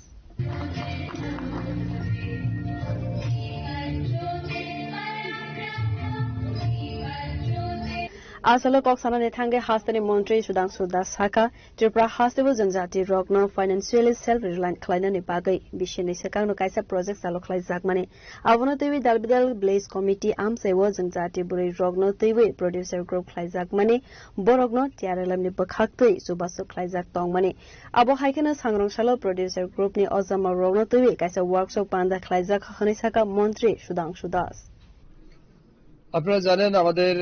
Asalo Koksana Nethange Hastani Montre Shudang Sudas Saka Tripura Hastibu Zanjati Rogno Financially Self-Reliant Klainani Bagai Bishini Sekang Kaisa Project Salo Klai Zakmani Avono TV Dalbidal Blaze Committee Amsewo Zanjati Buri Rogno TV Producer Group Klai Zakmani Borogno Tiaralamni Bakhaktui Subaso Klai Zak Tongmani Abo Haikena Sangrong Shalo Producer Group Ni Ozama Rogno TV Kaisa Workshop Panda Klai Zak Hanisaka Montre Shudang Sudas আপনারা জানেন আমাদের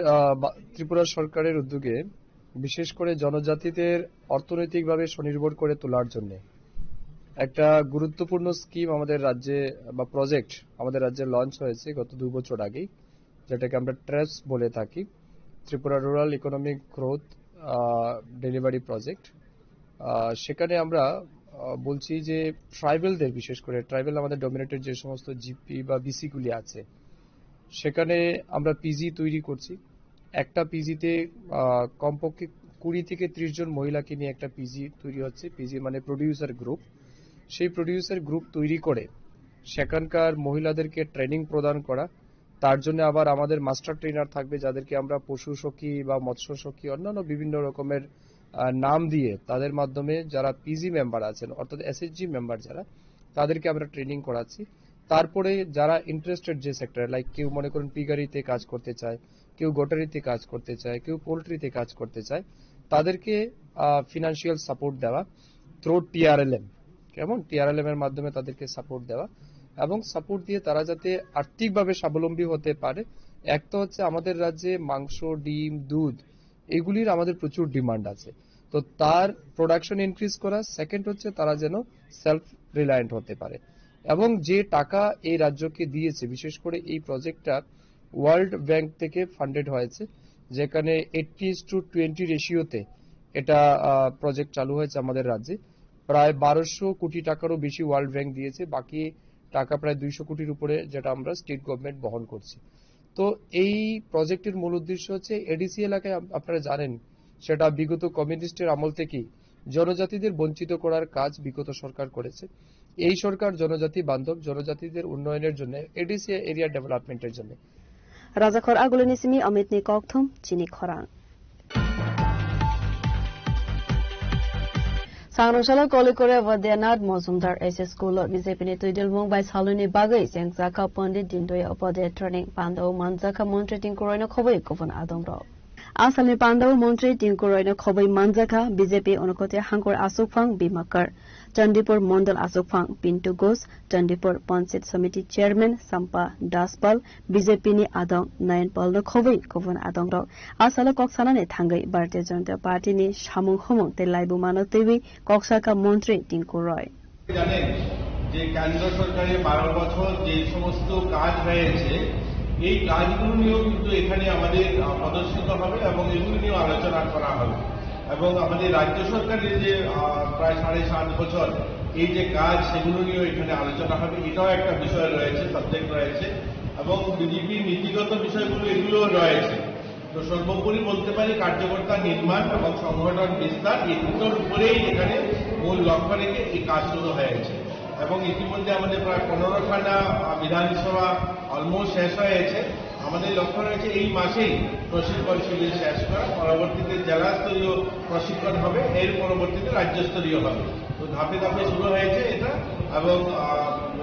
ত্রিপুরা সরকারের উদ্যোগে বিশেষ করে জনজাতিদের অর্থনৈতিকভাবে স্বনির্ভর করে তোলার জন্য একটা গুরুত্বপূর্ণ স্কিম আমাদের রাজ্যে বা প্রজেক্ট আমাদের রাজ্যে লঞ্চ হয়েছে গত 2 বছর আগে যেটাকে আমরা ট্রেস বলে থাকি Tripura rural economic growth delivery project সেখানে আমরা বলছি যে ট্রাইবালদের বিশেষ করে ট্রাইবাল আমাদের ডমিনেটেড যে সমস্ত জিপি বা বিসি গুলি আছে সেখানে আমরা পিজি তৈরি করছি একটা পিজিতে কমপক্ষে 20 থেকে 30 জন মহিলাকে নিয়ে একটা পিজি তৈরি হচ্ছে পিজি মানে প্রোডিউসার গ্রুপ সেই প্রোডিউসার গ্রুপ তৈরি করে সেখানকার মহিলাদেরকে ট্রেনিং প্রদান করা তার জন্য আবার আমাদের মাস্টার ট্রেনার থাকবে যাদেরকে আমরা পশু সখী বা মৎস্য সখী অন্যান্য বিভিন্ন রকমের নাম দিয়ে তাদের মাধ্যমে যারা পিজি মেম্বার আছেন অর্থাৎ এসএসজি মেম্বার যারা তাদেরকে আমরা ট্রেনিং করাচ্ছি তারপরে যারা ইন্টারেস্টেড যে সেক্টরে লাইক কেউ মনে করেন পিগারিতে কাজ করতে চায় কেউ গোটারিতে কাজ করতে চায় কেউ পোল্ট্রিতে কাজ করতে চায় তাদেরকে ফিনান্সিয়াল সাপোর্ট দেওয়া থ্রু টিআরএলএম কেমন টিআরএলএম এর মাধ্যমে তাদেরকে সাপোর্ট দেওয়া এবং সাপোর্ট দিয়ে তারা যাতে আর্থিকভাবে স্বাবলম্বী হতে পারে এক তো হচ্ছে আমাদের রাজ্যে মাংস ডিম দুধ এগুলির আমাদের প্রচুর ডিমান্ড আছে তো তার প্রোডাকশন ইনক্রিজ করা সেকেন্ড হচ্ছে তারা যেন সেলফ রিলায়েন্ট হতে পারে এবং যে টাকা এই রাজ্যকে দিয়েছে বিশেষ করে এই প্রজেক্টটা ওয়ার্ল্ড ব্যাংক থেকে ফান্ডেড হয়েছে যেখানে 80:20 রেশিওতে এটা প্রজেক্ট চালু হয়েছে আমাদের রাজ্যে প্রায় 1200 কোটি টাকারও বেশি ওয়ার্ল্ড ব্যাংক দিয়েছে বাকি টাকা প্রায় 200 কোটির উপরে, যেটা আমরা স্টেট গভর্নমেন্ট বহন করছি। তো এই প্রজেক্টের মূল উদ্দেশ্য হচ্ছে এডিসি এলাকায় আপনারা জানেন সেটা বিগত কমিউনিস্টের আমল থেকেই জনজাতিদের বঞ্চিত করার কাজ বিগত সরকার করেছে। এই সরকার জনজাতি বান্ধব, জনজাতিদের উন্নয়নের জন্য, এডিসি এরিয়া ডেভেলপমেন্টের জন্য। রাজাখর আগুলিনিসিমি অমিতনি ককথম চিনি খরাং Sangroshala Kolikore Vadianath Mozumdar SS School BJP ni Tuidilmung by Saluni Bagai Sengzaka Pandit Dindoy Opode Turning Pandau Manzaka Montri Tinkuroino Khoboi Govern Adongro. Asalni Pandau Montri Tinkuroino Khoboi Manzaka BJP Onokote Hangkor Asukphang Bimakar Chandipur Mondal Asukphang Pintu Ghosh Chandipur Panchayat Samiti Chairman Sampa Daspal BJP ni Adong Nayan Palno Khoboi Govern Adongro. Asala Koksana ni Thangai Bharatiya Janata Party ni Samung Homong Telaibu Manotewi কক্সাকা মন্ত্রী টিঙ্কু রয় জানেন যে কেন্দ্র সরকারের 12 বছর যে সমস্ত কাজ হয়েছে এই কাজগুলো নিয়েও কিন্তু এখানে আমাদের প্রদর্শিত হবে এবং এগুলো নিয়ে আলোচনা করা হবে এবং আমাদের রাজ্য সরকারের যে প্রায় 7.5 বছর এই যে কাজ সেগুলো নিয়েও এখানে আলোচনা হবে। এটাও একটা বিষয় রয়েছে, সাবজেক্ট রয়েছে এবং বিজেপির নীতিগত বিষয়গুলো এগুলো রয়েছে। তো সর্বোপরি বলতে পারি কার্যকর্তা নির্মাণ এবং সংগঠন বিস্তার এই দুটোর উপরেই এখানে মূল লক্ষ্য রেখে এই কাজ শুরু হয়েছে এবং ইতিমধ্যে আমাদের প্রায় 15খানা বিধানসভা অলমোস্ট শেষ হয়েছে। আমাদের লক্ষ্য রয়েছে এই মাসেই প্রশিক্ষণ শিবির শেষ করা, পরবর্তীতে জেলা স্তরীয় প্রশিক্ষণ হবে, এর পরবর্তীতে রাজ্যস্তরীয় হবে। তো ধাপে ধাপে শুরু হয়েছে এটা এবং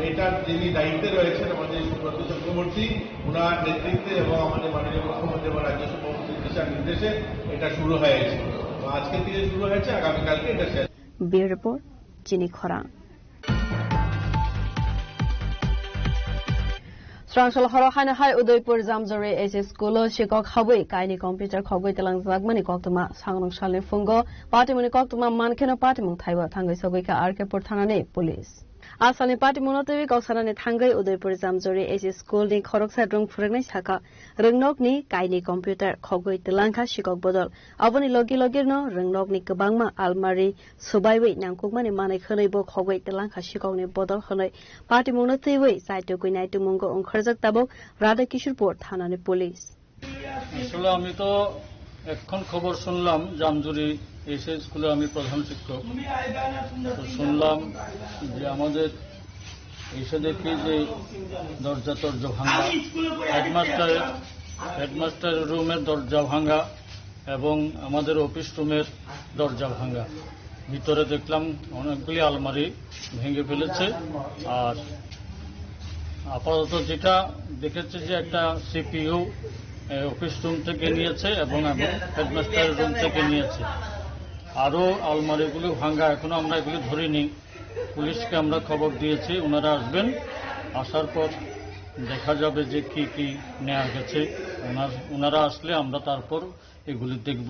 এটার যিনি দায়িত্বে রয়েছেন আমাদের সুব্রত চক্রবর্তী, ওনার নেতৃত্বে এবং আমাদের মাননীয় মুখ্যমন্ত্রী এবং রাজ্য সভাপতির দিশা নির্দেশে এটা শুরু হয়েছে। তো আজকে থেকে শুরু হয়েছে, আগামীকালকে এটা শেষ। ব্যুরো রিপোর্ট চিনি খরা Srangshala Horohana Hai Udaipur Zamzore SS School Shikok Hawi Kaini Computer Khogoi Telang Zagmani Koktuma Sangrong Shale Fungo Patimuni Koktuma Mankeno Patimung Thaiwa Thangai Sogoika Arkepur Thanane Police Asani Patimunotewi Koksarane Thangai Udaipur Zamzore SS School ni Khoroksa Rung Furangnai Saka Rungnok ni Kaini Computer Khogoi Telangka Shikok Bodol Aboni Logi Logirno Rungnok ni Kabangma Almari Subaiwi Nangkukmani Manai Khonaibo Khogoi Telangka Shikok ni Bodol Khonai Patimunotewi Saito Kuinaitu Mungo Onkhorjak Tabok Radha Kishorpur Thanane Police আসলে আমি তো এখন খবর শুনলাম Jamjuri SS স্কুলে আমি প্রধান শিক্ষক শুনলাম যে আমাদের এসে দেখি যে দরজা ভাঙা হেডমাস্টার রুমের দরজা ভাঙা এবং আমাদের অফিস রুমের দরজা ভাঙা ভিতরে দেখলাম অনেকগুলি আলমারি ভেঙে ফেলেছে আর আপাতত যেটা দেখেছে যে একটা সিপিইউ অফিস রুম থেকে নিয়েছে এবং হেডমাস্টার রুম থেকে নিয়েছে আরো আলমারিগুলো ভাঙা এখনো আমরা এগুলো ধরিনি পুলিশকে আমরা খবর দিয়েছি ওনারা আসবেন আসার পর দেখা যাবে যে কি কি নেওয়া গেছে ওনারা আসলে আমরা তারপর এগুলি দেখব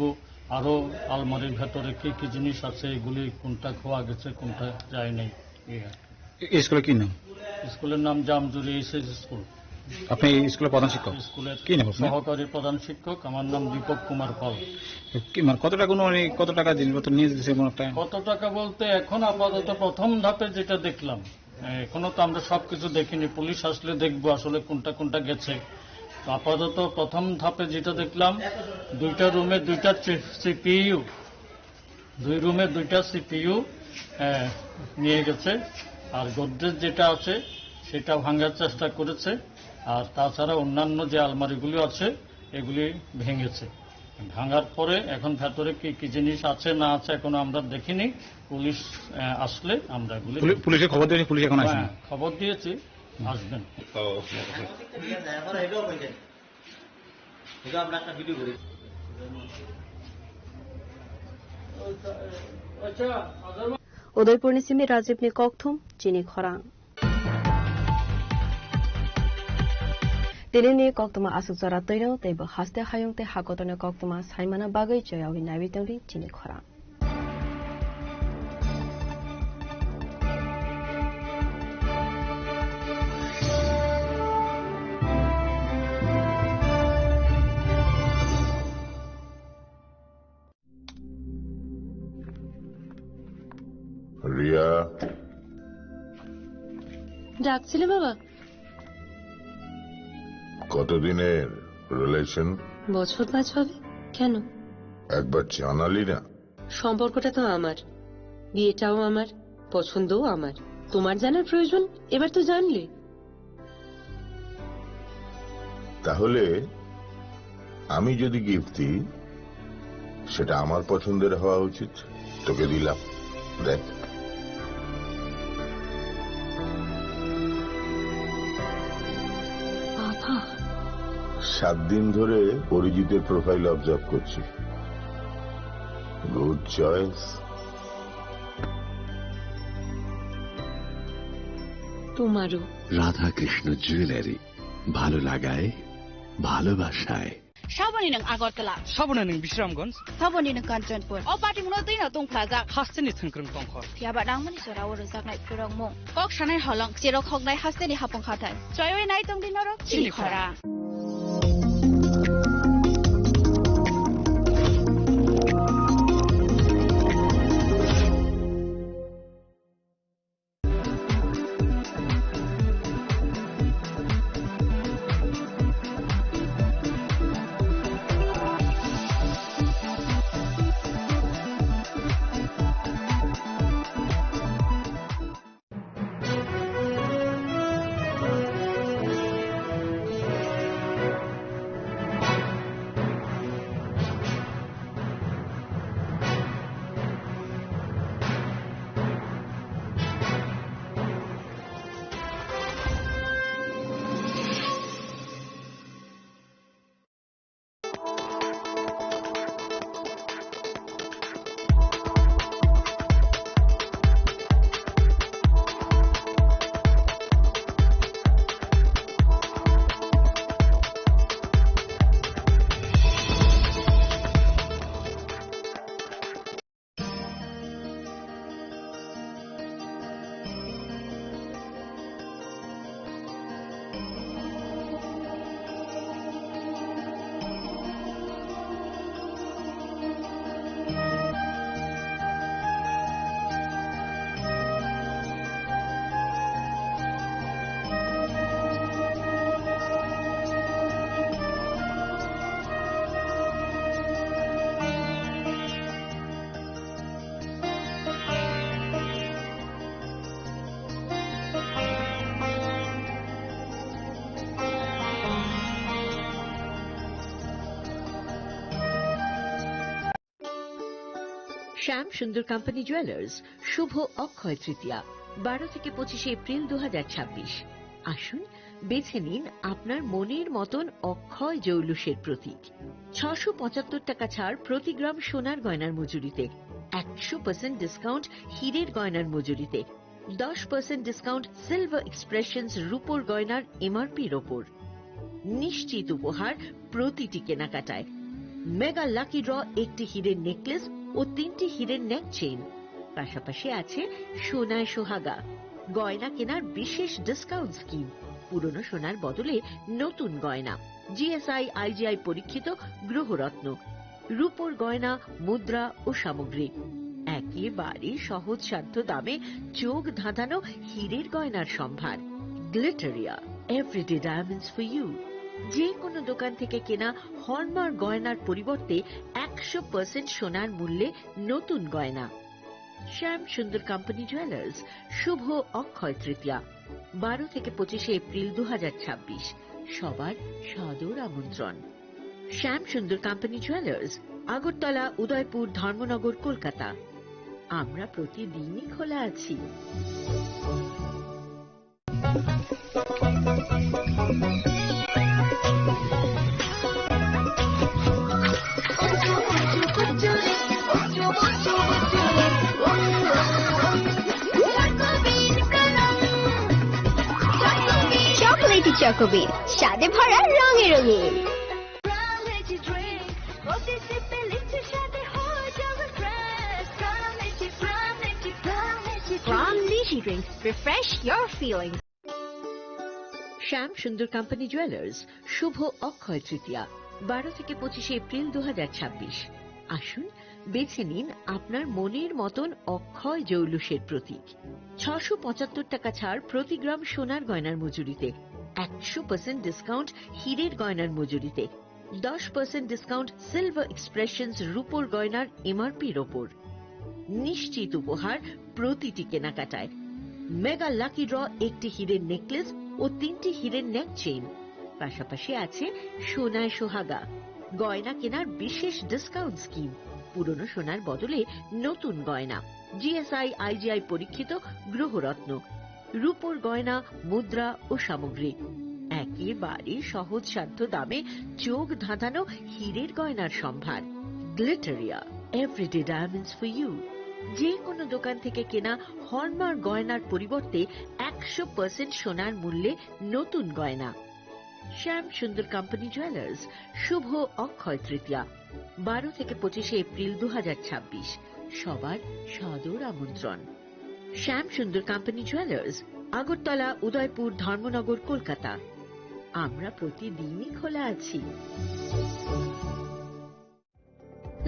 আরো আলমারির ভেতরে কি কি জিনিস আছে এগুলি কোনটা খোয়া গেছে কোনটা যায় নাই এই স্কুলের কি নাম স্কুলের নাম জামজুরি এসএস স্কুল আপনি স্কুলের প্রধান শিক্ষক স্কুলের কি নাম সহকারী প্রধান শিক্ষক আমার নাম দীপক কুমার পাল কি মানে কত টাকা জিনিসপত্র নিয়ে যেতেছে কত টাকা বলতে এখন আপাতত প্রথম ধাপে যেটা দেখলাম এখনো তো আমরা সবকিছু দেখিনি পুলিশ আসলে দেখবো আসলে কোনটা কোনটা গেছে আপাতত প্রথম ধাপে যেটা দেখলাম দুইটা রুমে দুইটা সিপিইউ নিয়ে গেছে আর গোদরেজ যেটা আছে সেটা ভাঙার চেষ্টা করেছে আর তাছাড়া অন্যান্য যে আলমারিগুলো আছে এগুলি ভেঙেছে ভাঙার পরে এখন ভেতরে কি কি জিনিস আছে না আছে এখনো আমরা দেখিনি পুলিশ আসলে আমরা এগুলি পুলিশে খবর দিয়েছি পুলিশ এখন আসবে খবর দিয়েছি আসবেন Udaipur ni Simi Rajiv ni Kokthum Chini Khorang Dilini Koktuma Asukzara Toino Tebo Haste Hayungte Hakotone Koktuma Saimana Bagai Joyawi Navitoli Chini Khorang Riya ডাকছিলে বাবা? কতদিনের রিলেশন? বছর 5 হবে। কেন? একবার জানালি না? সম্পর্কটা তো আমার, বিয়েটাও আমার, পছন্দও আমার। তোমার জানার প্রয়োজন এবার তো জানলে। তাহলে আমি যদি গিফট দিই সেটা আমার পছন্দের হওয়া উচিত। তোকে দিলাম, দেখ। বাবা, 7 দিন ধরে অরিজিতের প্রোফাইল অবজার্ভ করছি। Good choice. তোমারও। রাধাকৃষ্ণ জুয়েলারি, ভালো লাগায় ভালোবাসায়। Shabani ng Agartala. Sabona ng Bisramganj. Shabani ng Kanchanpur. O pati mo na ito na itong plaza. Haste ni Thankring Tongkhor. Kaya ba nang mani sura wala sa nai pirang mo. Kok sanay halang sirok hog nai haste ni hapong khatay. Choy nai itong dinaro. Chili khara. শ্যাম সুন্দর company jewellers শুভ অক্ষয় তৃতীয়া 12 থেকে 25 April 2026। আসুন বেছে নিন আপনার মনের মতন অক্ষয় জৌলুসের প্রতীক। 675 টাকা ছাড় প্রতি গ্রাম সোনার গয়নার মজুরিতে, 100% ডিসকাউন্ট হীরের গয়নার মজুরিতে, 10% ডিসকাউন্ট সিলভার এক্সপ্রেশনস রূপোর গয়নার এমআরপির ওপর। নিশ্চিত উপহার প্রতিটি কেনাকাটায়। মেগা লাকি ড্র একটি হীরের নেকলেস ও 3টি হীরের নেক চেইন। পাশাপাশি আছে সোনায় সোহাগা। গয়না কেনার বিশেষ ডিসকাউন্ট স্কিম। পুরনো সোনার বদলে নতুন গয়না। জিএসআই আইজিআই পরীক্ষিত গ্রহরত্ন, রূপোর গয়না, মুদ্রা ও সামগ্রী। একেবারে সহজসাধ্য দামে চোখ ধাঁধানো হীরের গয়নার সম্ভার। Glitteria, everyday diamonds for you. যে কোনো দোকান থেকে কেনা হলমার্ক গয়নার পরিবর্তে 100% সোনার মূল্যে নতুন গয়না। শ্যাম সুন্দর কোম্পানি জুয়েলার্স শুভ অক্ষয় তৃতীয়া 12 থেকে 25 এপ্রিল 2026। সবার সাদর আমন্ত্রণ। শ্যাম সুন্দর কোম্পানি জুয়েলার্স, আগরতলা, উদয়পুর, ধর্মনগর, কলকাতা। আমরা প্রতিদিনই খোলা আছি। চকোলেটি চকোবিট, স্বাদে ভরা রঙে রঙিন। From Lychee Drinks, refresh your feelings. শ্যাম সুন্দর কোম্পানি জুয়েলার্স শুভ অক্ষয় তৃতীয়া 12 থেকে 25 এপ্রিল 2026। আসুন বেছে নিন আপনার মনের মতন অক্ষয় জৌলুসের প্রতীক। 675 টাকা ছাড় প্রতি গ্রাম সোনার গয়নার মজুরিতে, 100% ডিসকাউন্ট হীরের গয়নার মজুরিতে, 10% ডিসকাউন্ট সিলভার এক্সপ্রেশনস রূপোর গয়নার এমআরপির ওপর। নিশ্চিত উপহার প্রতিটি কেনাকাটায়। মেগা লাকি ড্র একটি হীরের নেকলেস ও 3টি হীরের নেক চেইন। পাশাপাশি আছে সোনায় সোহাগা, গয়না কেনার বিশেষ ডিসকাউন্ট স্কিম, পুরনো সোনার বদলে নতুন গয়না, জিএসআই আইজিআই পরীক্ষিত গ্রহরত্ন, রূপোর গয়না, মুদ্রা ও সামগ্রী, একেবারে সহজসাধ্য দামে চোখ ধাঁধানো হীরের গয়নার সম্ভার। Glitteria, everyday diamonds for you. যে কোনো দোকান থেকে কেনা হলমার্ক গয়নার পরিবর্তে 100% সোনার মূল্যে নতুন গয়না। শ্যাম সুন্দর কোম্পানি জুয়েলার্স, শুভ অক্ষয় তৃতীয়া, 12 থেকে 25 এপ্রিল 2026। সবার সাদর আমন্ত্রণ। শ্যাম সুন্দর কোম্পানি জুয়েলার্স, আগরতলা, উদয়পুর, ধর্মনগর, কলকাতা। আমরা প্রতিদিনই খোলা আছি।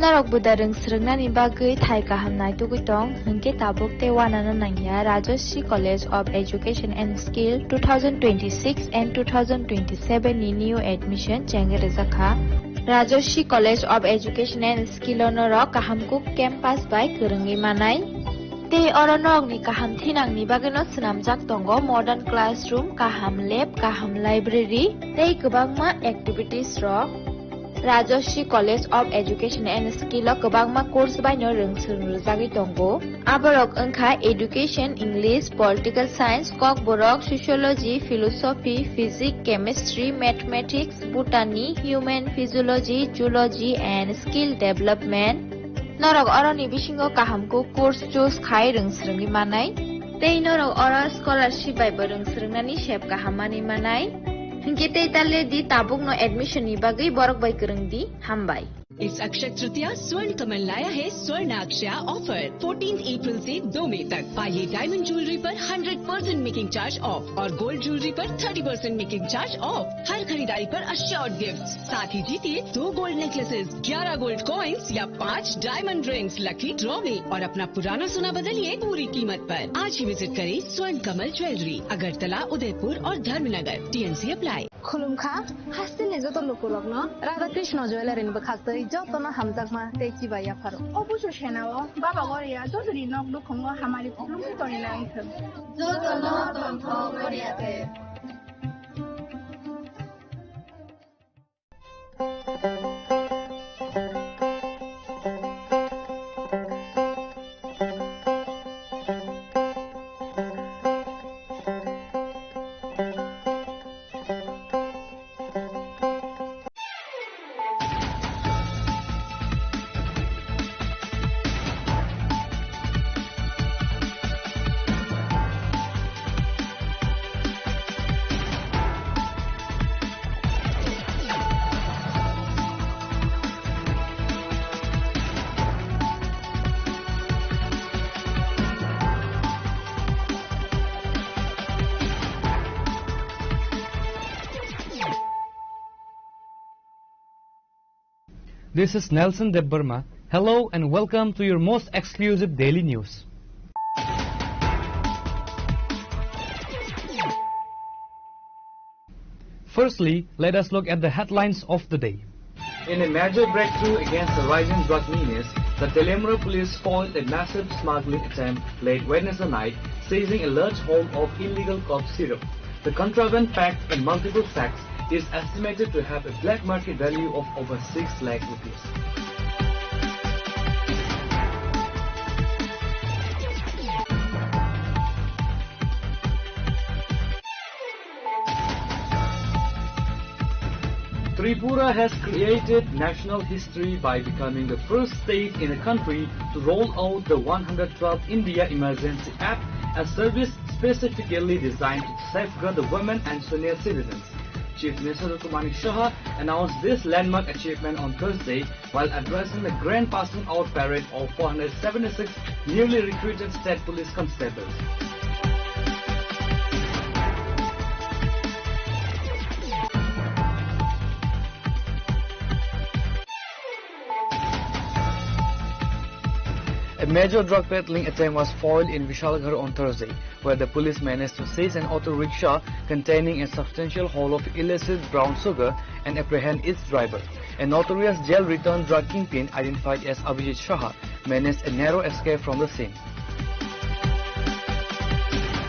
Narok budareng srengna bagui thai kahamnai tugitong hingke tabuk te wanana nangya Rajoshi College of Education and Skill 2026 and 2027 ni new admission chengere zakha Rajoshi College of Education and Skill onorok kahamkuk campus by kerengi manai te oronok ni kaham thinang ni bageno snamjak tongo modern classroom, kaham lab, kaham library tei kwbangma activities rok Rajoshi College of Education and Skill kwbangma course baino rungsrungjagui tongo aborok wngkha education, English, political science, kok borok sociology, philosophy, physics, chemistry, mathematics, botany, human physiology, zoology and skill development norok oroni bisingo kahamko course choose khai rungsrungni manai tei norok oro scholarship bai rungsrungnani sep kahamani manai Hingkete tale di tabuk no admission ni bagai borok bai kereng di hambai. इस अक्षय तृतीया स्वर्ण कमल लाया है स्वर्ण अक्षया offer 14 अप्रैल से 2 मई तक। पाइए diamond jewellery पर 100% making charge of और गोल्ड ज्वेलरी पर 30% मेकिंग चार्ज ऑफ। हर खरीदारी पर अश्योर्ड गिफ्ट, साथ ही जीतिए 2 गोल्ड नेकलेसेस, 11 गोल्ड कॉइन्स या 5 डायमंड रिंग्स लकी ड्रॉ में और अपना पुराना सोना बदलिए पूरी कीमत पर। आज ही विजिट करें स्वर्ण कमल ज्वेलरी, अगरतला, उदयपुर और धर्मनगर। TNC apply. खुलुमखा हास्तिनि जत लोकलक न राधा कृष्ण ज्वेलरी नि बखास्तै जतन हामजाकमा तेची बाया फारो अबुसो सेनाओ बाबा गरिया जजरी नक दुखंगो हमारी खुलुम तोनि नाइखो जतन तन्थ गरियाते This is Nelson Debbarma. Hello and welcome to your most exclusive daily news. Firstly, let us look at the headlines of the day. In a major breakthrough against the rising drug menace, the Telemura police foiled a massive smuggling attempt late Wednesday night, seizing a large home of illegal cough syrup. The contraband packed in multiple sacks is estimated to have a black market value of over 6 lakh rupees. Tripura has created national history by becoming the first state in the country to roll out the 112 India Emergency App, a service specifically designed to safeguard the women and senior citizens. Chief Minister Dr. Manik Shah announced this landmark achievement on Thursday while addressing the grand passing out parade of 476 newly recruited state police constables. A major drug peddling attempt was foiled in Vishalgarh on Thursday, where the police managed to seize an auto rickshaw containing a substantial haul of illicit brown sugar and apprehend its driver. A notorious jail-returned drug kingpin identified as Abhijit Shah managed a narrow escape from the scene.